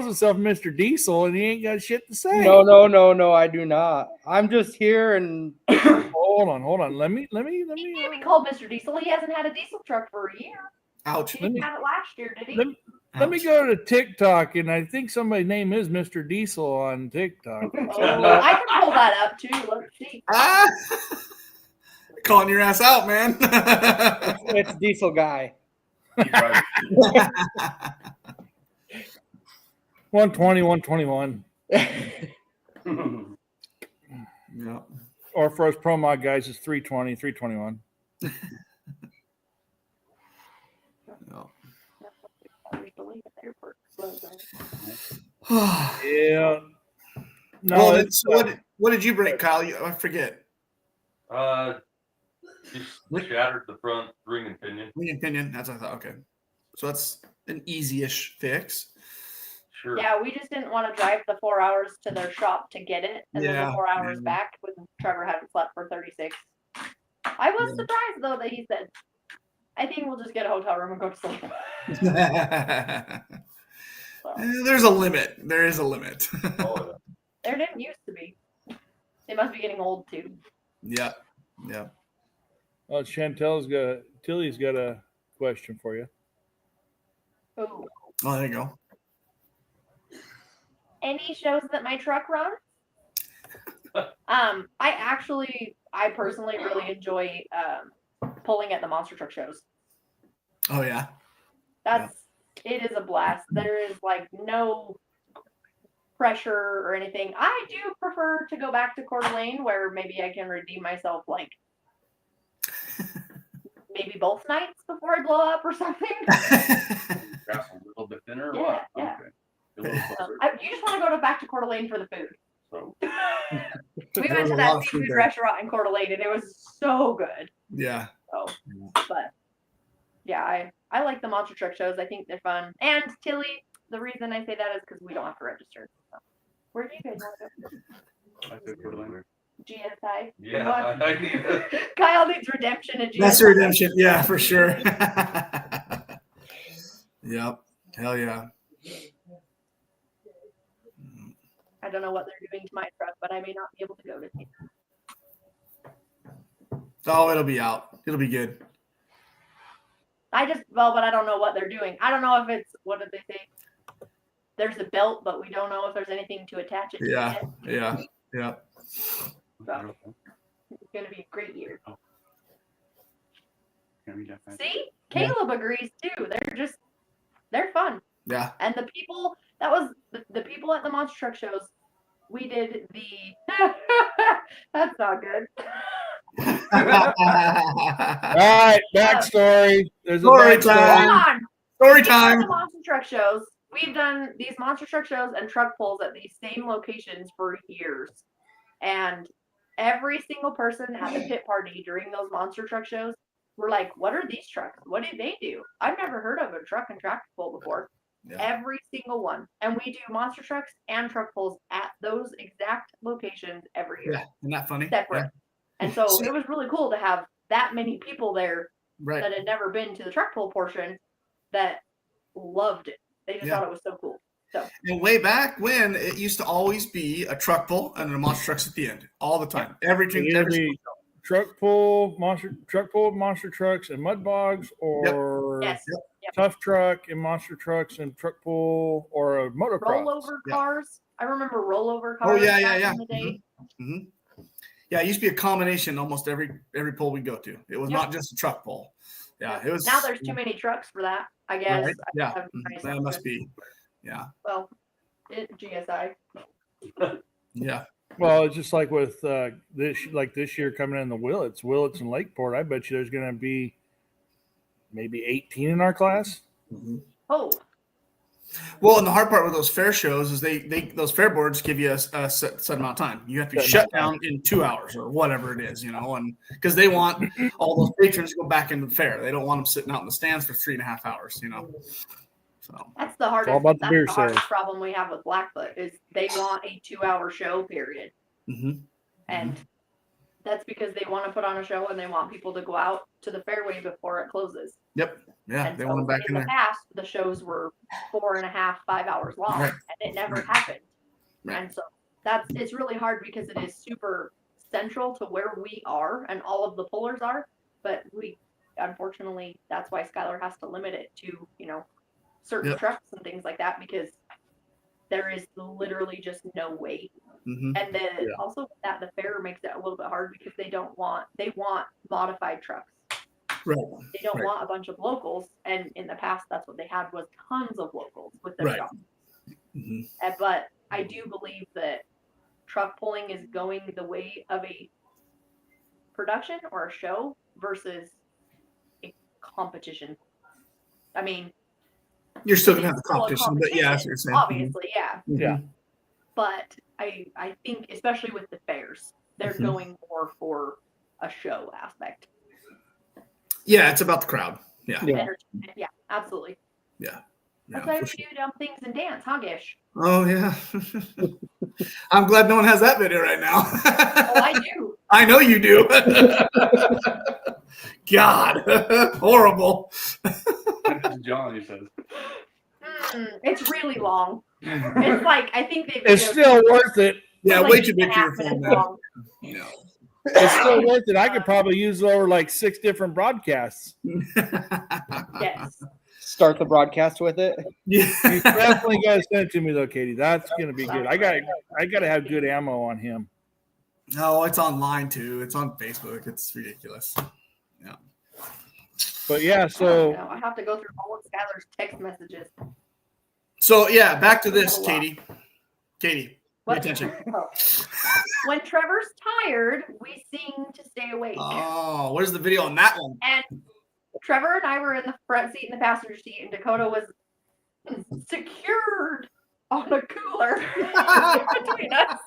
himself Mr. Diesel, and he ain't got shit to say. No, I do not. I'm just here and Hold on. Let me. He can't be called Mr. Diesel. He hasn't had a diesel truck for a year. Ouch. He didn't have it last year, did he? Let me go to TikTok, and I think somebody's name is Mr. Diesel on TikTok. Oh, I can pull that up too. Let's see. Ah! Calling your ass out, man. it's Diesel Guy. He's right. 120, 121. Yeah. Or for us pro mod guys, it's 320, 321. No. Yeah. No, Well, it's so what did you break, Kyle? I forget. Just shattered the front ring and pinion. Wing and pinion. That's what I thought. Okay. So that's an easy-ish fix. Sure. Yeah, we just didn't want to drive the 4 hours to their shop to get it, and then Yeah, the 4 hours yeah. back when Trevor hadn't slept for 36. I was Yeah. surprised though that he said, "I think we'll just get a hotel room and go to sleep." So, There's a limit. There is a limit. Oh, there didn't used to be. They must be getting old too. Yeah. Yeah. oh, Tilly's got a question for you. Ooh. Oh, there you go. Any shows that my truck runs? I personally really enjoy pulling at the monster truck shows. Oh yeah. It is a blast. There is like no pressure or anything. I do prefer to go back to Coeur d'Alene where maybe I can redeem myself like maybe both nights before I blow up or something. Grass a little bit thinner or Yeah, what? yeah. Okay. A little closer. You just want to go back to Coeur d'Alene for the food. So We There was went to a lot that of food seafood there. restaurant in Coeur d'Alene and it was so good. Yeah. So, but yeah, I like the monster truck shows. I think they're fun. And Tilly, the reason I say that is because we don't have to register. So. Where do you guys want to go? I said Coeur d'Alene. GSI. yeah. What? I need it. Kyle needs redemption at GSI. That's the redemption. Yeah, for sure. Yep. Hell yeah. I don't know what they're doing to my truck, but I may not be able to go to see. Oh, it'll be out. It'll be good. But I don't know what they're doing. I don't know if it's, what did they say? There's a belt, but we don't know if there's anything to attach it to Yeah. yet. Yeah. Yeah. So, it's going to be a great year. Can we get that? See? Caleb agrees too. They're fun. Yeah. And the people, that was the people at the monster truck shows. We did the, that's not good. All right, backstory. There's a Story backstory. time. Hold on. Story At time. the monster truck shows, we've done these monster truck shows and truck pulls at these same locations for years. And every single person at the pit party during those monster truck shows were like, what are these trucks? What do they do? I've never heard of a truck and tractor pull before. Yeah. Every single one. And we do monster trucks and truck pulls at those exact locations every year. Yeah. Isn't that funny? Separate. And so it was really cool to have that many people there Yeah. Right. that had never been to the truck pull portion that loved it. They just Yeah. thought it was so cool. And way back when it used to always be a truck pull and a monster trucks at the end, all the time. Everything. It'd be truck pull, monster trucks and mud bogs, or Yes. tough truck and monster trucks and truck pull, or a motocross. Rollover Yeah. cars. I remember rollover Oh, cars. yeah, back yeah, in the day. hmm Yeah, it used to be a combination almost every pull we go to. It was Yep. not just a truck pull. Yeah, it was. Now there's too many trucks for that, I guess. Right? Yeah, I have nice that must options. be. Yeah, Well, GSI. yeah. Well, it's just like with this year coming in the Willits and Lakeport. I bet you there's going to be maybe 18 in our class. Mhm. Oh, Well, and the hard part with those fair shows is they those fair boards give you a set amount of time. You have to be Set shut amount down in 2 hours or whatever it is, and because they want all those patrons to go back into the fair. They don't want them sitting out in the stands for 3.5 hours, So That's the hardest. all about the that's beer the hardest sales. problem we have with Blackfoot is they want a 2-hour show period, mhm. and that's because they want to put on a show and they want people to go out to the fairway before it closes. Yep. Yeah, And they so want them back in the there. past, the shows were 4.5, 5 hours long, Right. and it never happened. Right. And so it's really hard because it is super central to where we are and all of the pullers are. But we, unfortunately, that's why Skylar has to limit it to, certain Yep. trucks and things like that, because there is literally just no way. Mhm. And then also that the fair makes it a little bit hard because they want modified trucks. Right. They don't Right. want a bunch of locals, and in the past, that's what they had was tons of locals with their Right. shops. Mhm. But I do believe that truck pulling is going the way of a production or a show versus a competition. I mean, You're still gonna it's have the still a competition, but yeah, that's what you're saying. obviously, yeah. Yeah. But I think, especially with the fairs, they're Mhm. going more for a show aspect. Yeah, it's about the crowd. Yeah. Yeah. Entertainment. Yeah, absolutely. Yeah. That's Yeah, why for we sure. do dumb things and dance, huh, Gish? Oh yeah. I'm glad no one has that video right now. Oh, I do. I know you do. God, horrible. John, he says. It's really long. It's like, I think they It's still worth it. Yeah, like way too big 8.5 for your phone. minutes Man. long. No. It's still worth it. I could probably use it over like 6 different broadcasts. Yes. Start the broadcast with it. You Yeah. definitely got to send it to me though, Katie. That's gonna be good. I got to have good ammo on him. No, it's online too. It's on Facebook. It's ridiculous. Yeah. But yeah, so I have to go through all of Skylar's text messages. So yeah, back to this, Katie. Katie, pay What- attention. Oh. When Trevor's tired, we sing to stay awake. Oh, where's the video on that one? And Trevor and I were in the front seat and the passenger seat, and Dakota was secured on a cooler between us.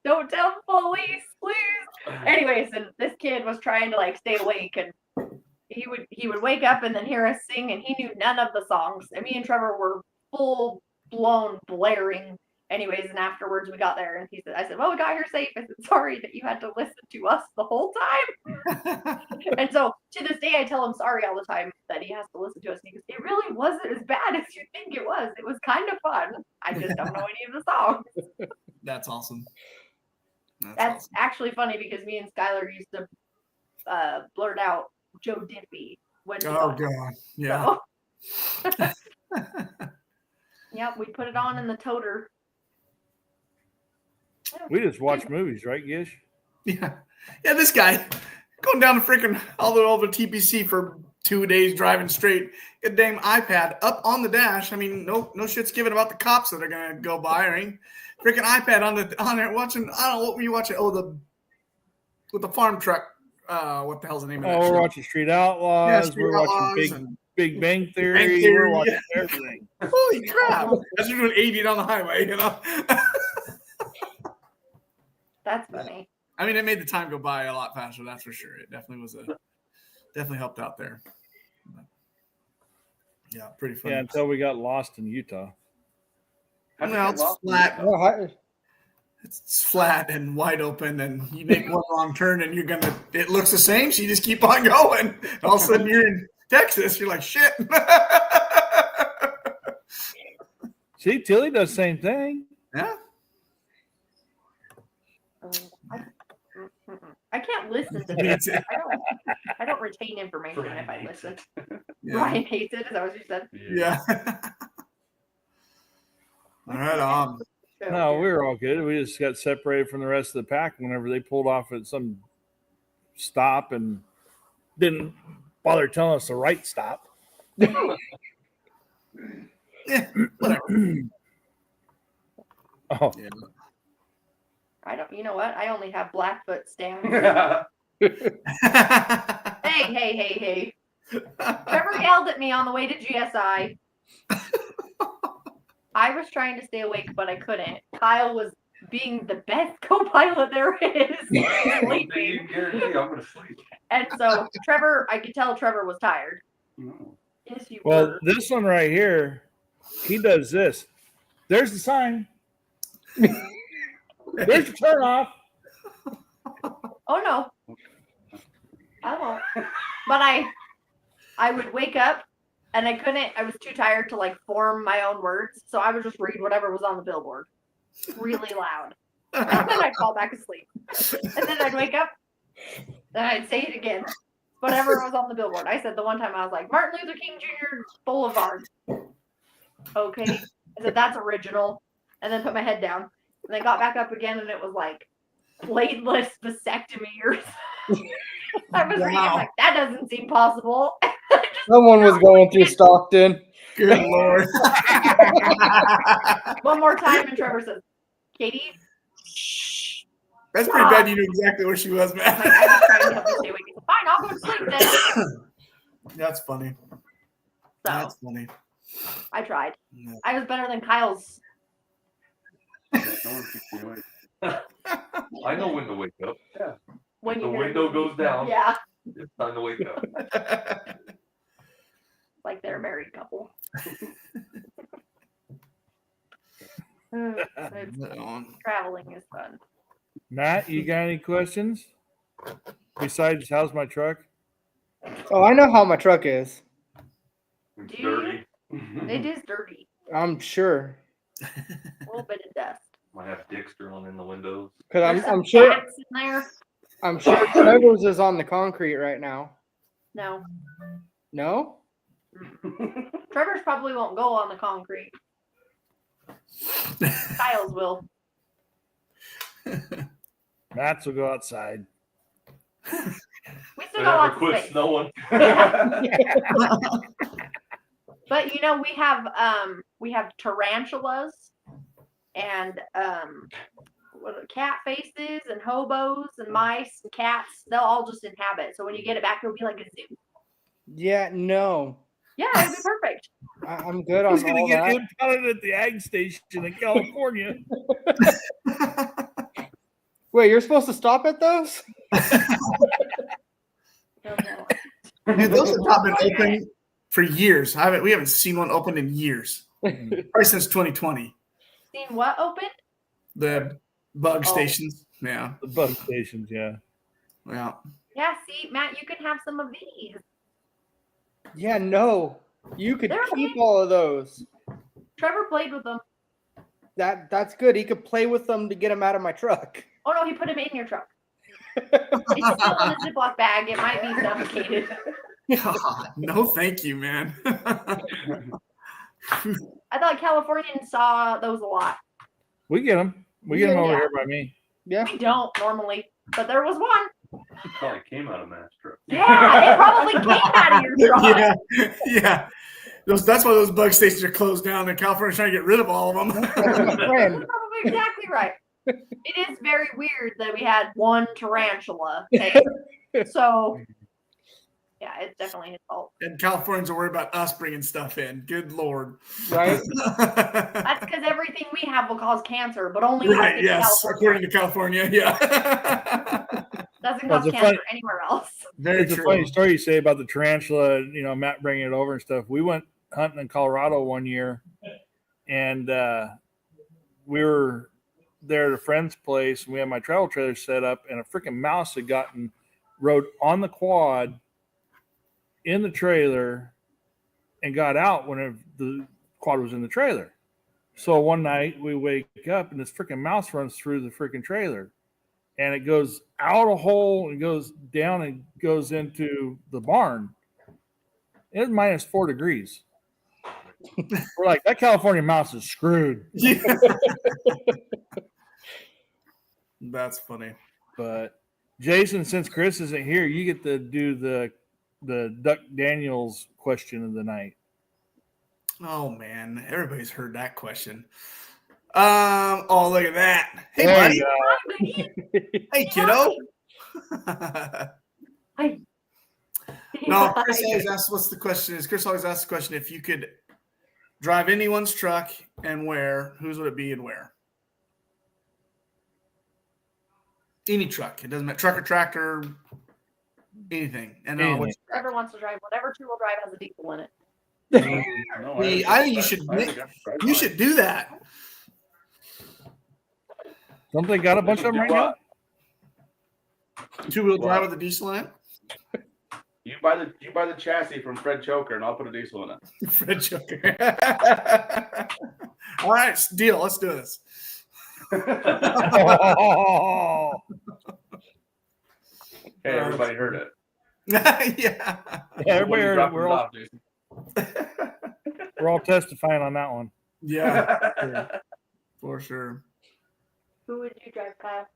Don't tell the police, please. Anyways, and this kid was trying to like stay awake, and he would wake up and then hear us sing, and he knew none of the songs. And me and Trevor were full blown blaring. Anyways, and afterwards we got there, and I said, well, we got here safe. I said, sorry that you had to listen to us the whole time. And so to this day, I tell him sorry all the time that he has to listen to us. And he goes, it really wasn't as bad as you think it was. It was kind of fun. I just don't know any of the songs. That's awesome. That's awesome. actually funny because me and Skylar used to blurt out Joe Diffie when we Oh got god. Yeah. So, yep, we put it on in the toter. we just watch movies, right, Gish? Yeah. Yeah, this guy going down to freaking all the way over to TPC for 2 days driving straight. Get a damn iPad up on the dash. I mean, no shit's given about the cops that are gonna go by or anything. Freaking iPad on there watching. I don't know what were you watching. Oh, with the farm truck. What the hell's the name of that? Oh, we're show? watching Street Outlaws. Yeah, Street we're Outlaws watching and- Big Bang Theory. Bang Theory, We're watching yeah. everything. Holy crap! As you're doing 80 down the highway, you know. That's funny. I mean, it made the time go by a lot faster. That's for sure. It definitely helped out there. But, yeah, pretty fun. Yeah, until we got lost in Utah. How'd you No, get it's lost in flat. Utah? Oh, hi- It's flat and wide open, and you make one wrong turn, and it looks the same. So you just keep on going. And all of a sudden, you're in Texas. You're like, shit. See, Tilly does the same thing. Yeah. I can't listen to Me this. too. I don't retain information if I listen. Yeah. Ryan hates it. Is that what you said? Yeah. All right. So, No, we were all good. We just got separated from the rest of the pack whenever they pulled off at some stop and didn't bother telling us the right stop. Yeah. Whatever. Oh, Yeah. I don't. You know what? I only have Blackfoot stamps. Hey. Trevor yelled at me on the way to GSI. I was trying to stay awake, but I couldn't. Kyle was being the best co-pilot there is. You sleeping. guarantee I'm gonna sleep. And so Trevor, I could tell Trevor was tired. No. Yes, you Well, were. this one right here, he does this. There's the sign. There's the turn off. Oh no, I won't. But I would wake up and I couldn't. I was too tired to like form my own words, so I would just read whatever was on the billboard, really loud, and then I'd fall back asleep. And then I'd wake up, and I'd say it again, whatever was on the billboard. I said the one time I was like Martin Luther King Jr. Boulevard. Okay, I said that's original, and then put my head down, and then got back up again, and it was like bladeless vasectomy or. I was reading, I'm like, that doesn't seem possible. Someone was going through Stockton. Good Lord. One more time, and Trevor says, Katie, That's pretty bad. You knew exactly where she was, I'm man. like, I was trying to help you stay awake. He said, fine, I'll go to sleep then. That's funny. So That's funny. I tried. Yeah. I was better than Kyle's. No one keeps me awake. I know when to wake up. When If the you hear window it. goes down, Yeah, it's time to wake up. like they're a married couple. Traveling is fun. Matt, you got any questions? Besides, how's my truck? Oh, I know how my truck is. It's Do you? dirty. It is dirty. I'm sure. A little bit of dust. Might have dicks drawn in the windows. Cause There's some I'm sure cats in there. I'm sure Trevor's is on the concrete right now. No. No? Trevor's probably won't go on the concrete. Kyle's will. Matt's will go outside. We still It got ever lots of quit space. snowing. But you know, we have tarantulas and cat faces and hobos and mice and cats. They'll all just inhabit. So when you get it back, it'll be like a zoo. Yeah, no. Yeah, it'd be perfect. I'm good on He's gonna all get that. impounded at the ag station in California. Wait, you're supposed to stop at those? Dude, those have not been open for years. We haven't seen one open in years. Probably since 2020. Seen what open? The bug Oh. stations. Yeah. The bus stations, yeah. Yeah. Yeah, see, Matt, you can have some of these. Yeah, no. You could They're keep okay. all of those. Trevor played with them. That's good. He could play with them to get them out of my truck. Oh no, he put them in your truck. It's still in a Ziploc bag. It might be suffocated. God, no, thank you, man. I thought Californians saw those a lot. We get them. We get them over Yeah. here by me. Yeah. We don't normally, but there was one. Probably came out of Matt's truck. Yeah, it probably came out of your truck. Yeah. Yeah. That's why those bug stations are closed down. And California's trying to get rid of all of them. That's my friend. You're probably exactly right. It is very weird that we had one tarantula. Okay? So, yeah, it's definitely his fault. And Californians are worried about us bringing stuff in. Good Lord. Right? That's because everything we have will cause cancer, but only in the Right, state of yes. California. According to California, yeah. Doesn't Well, cause it's a cancer fun- anywhere else. Very It's a true. funny story you say about the tarantula, Matt bringing it over and stuff. We went hunting in Colorado one year, and we were there at a friend's place, and we had my travel trailer set up, and a freaking mouse had rode on the quad in the trailer and got out when the quad was in the trailer. So one night we wake up, and this freaking mouse runs through the freaking trailer. And it goes out a hole and goes down and goes into the barn. It's -4 degrees. We're like, that California mouse is screwed. Yeah. That's funny. But Jason, since Chris isn't here, you get to do the Duck Daniels question of the night. Oh man, everybody's heard that question. Oh, look at that. Hey, There buddy. you go. Hey, kiddo. Hi. No, Chris always asks what's the question is. Chris always asks the question if you could drive anyone's truck and where, whose would it be and where? Any truck. It doesn't matter. Truck or tractor, anything. And Anything. Whoever wants to drive whatever two-wheel drive has a diesel in it. No, See, I think you should You should do that. Don't they got a bunch of them right now? 2-wheel drive with a diesel in it. You buy the chassis from Fred Choker, and I'll put a diesel in it. Fred Joker. All right, deal. Let's do this. Oh, Hey, everybody heard it. Yeah. yeah, everybody heard it. We're all testifying on that one. Yeah, for sure. Who would you drive, Kyle?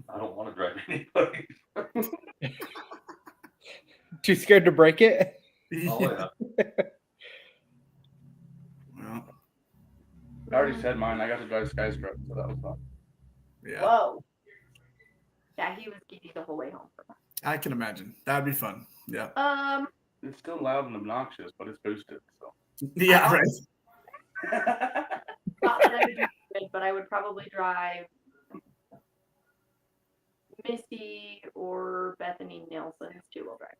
I don't want to drive anybody. Too scared to break it? Oh, yeah. Well, I already said mine. I got to drive Skyscraper, so that was fun. yeah, Whoa. Yeah, he was giddy the whole way home from us. I can imagine. That'd be fun. Yeah. It's still loud and obnoxious, but it's boosted. So Yeah, right. Not that I would do it, but I would probably drive Missy or Bethany Nelson's 2-wheel drives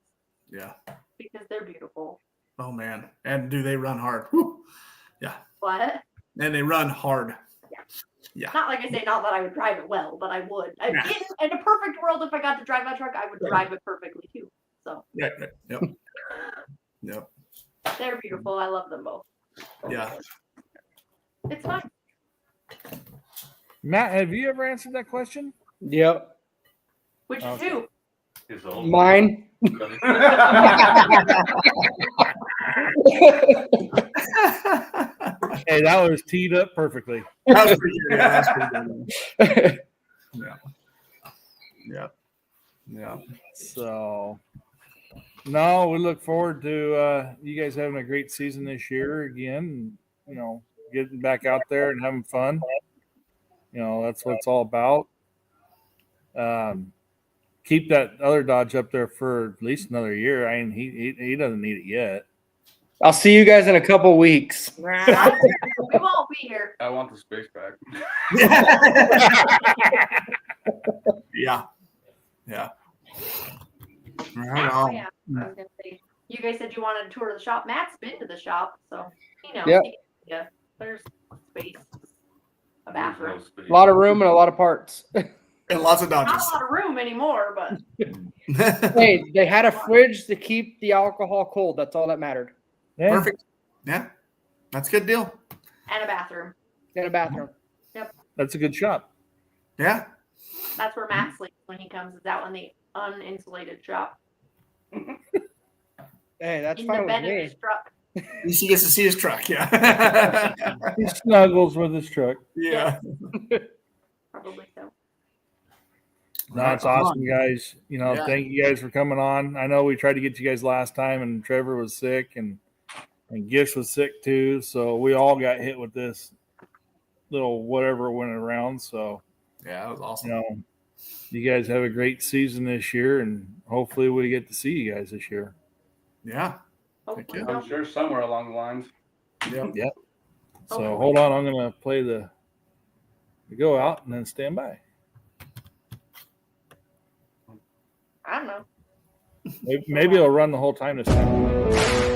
Yeah. because they're beautiful. Oh man. And do they run hard? Whew. Yeah. What? And they run hard. Not like I say, not that I would drive it well, but I would. Yeah. In a perfect world, if I got to drive my truck, I would drive it perfectly too. So Right. Yep. Yep. they're beautiful. I love them both. Yeah. It's fun. Matt, have you ever answered that question? Yep. Which is Okay. who? His old Mine. Hey, that was teed up perfectly. That was pretty good. Yeah, that's pretty good. Yeah. Yeah. Yeah. So, no, we look forward to you guys having a great season this year again. You know, getting back out there and having fun. You know, that's what it's all about. Keep that other Dodge up there for at least another year. I mean, he doesn't need it yet. I'll see you guys in a couple weeks. We won't be here. I want the space back. Yeah. Yeah. Right Oh, on. yeah. I was gonna say, you guys said you wanted a tour of the shop. Matt's been to the shop, so he knows. Yep. Yeah, there's space, a There's bathroom. no space. A lot of room and a lot of parts. And lots of Not Dodges. a lot of room anymore, but Hey, they had a fridge to keep the alcohol cold. That's all that mattered. Yeah. Perfect. Yeah. That's a good deal. and a bathroom. And a bathroom. That's a good shop. Yeah. That's where Matt sleeps when he comes. Is out in the uninsulated shop Hey, that's in the fine bed with of me. his truck. At least he gets to see his truck. Yeah. He snuggles with his truck. Yeah. Probably so. No, it's awesome, guys. You know, Yeah. thank you guys for coming on. I know we tried to get you guys last time, and Trevor was sick, and Gish was sick too. So we all got hit with this little whatever went around. So Yeah, that was awesome. you know, you guys have a great season this year, and hopefully we get to see you guys this year. Yeah. Hopefully you. I'm so. sure somewhere along the lines. Yep. So Hopefully. hold on, I'm gonna play the go out and then stand by. I don't know. Maybe it'll run the whole time this time.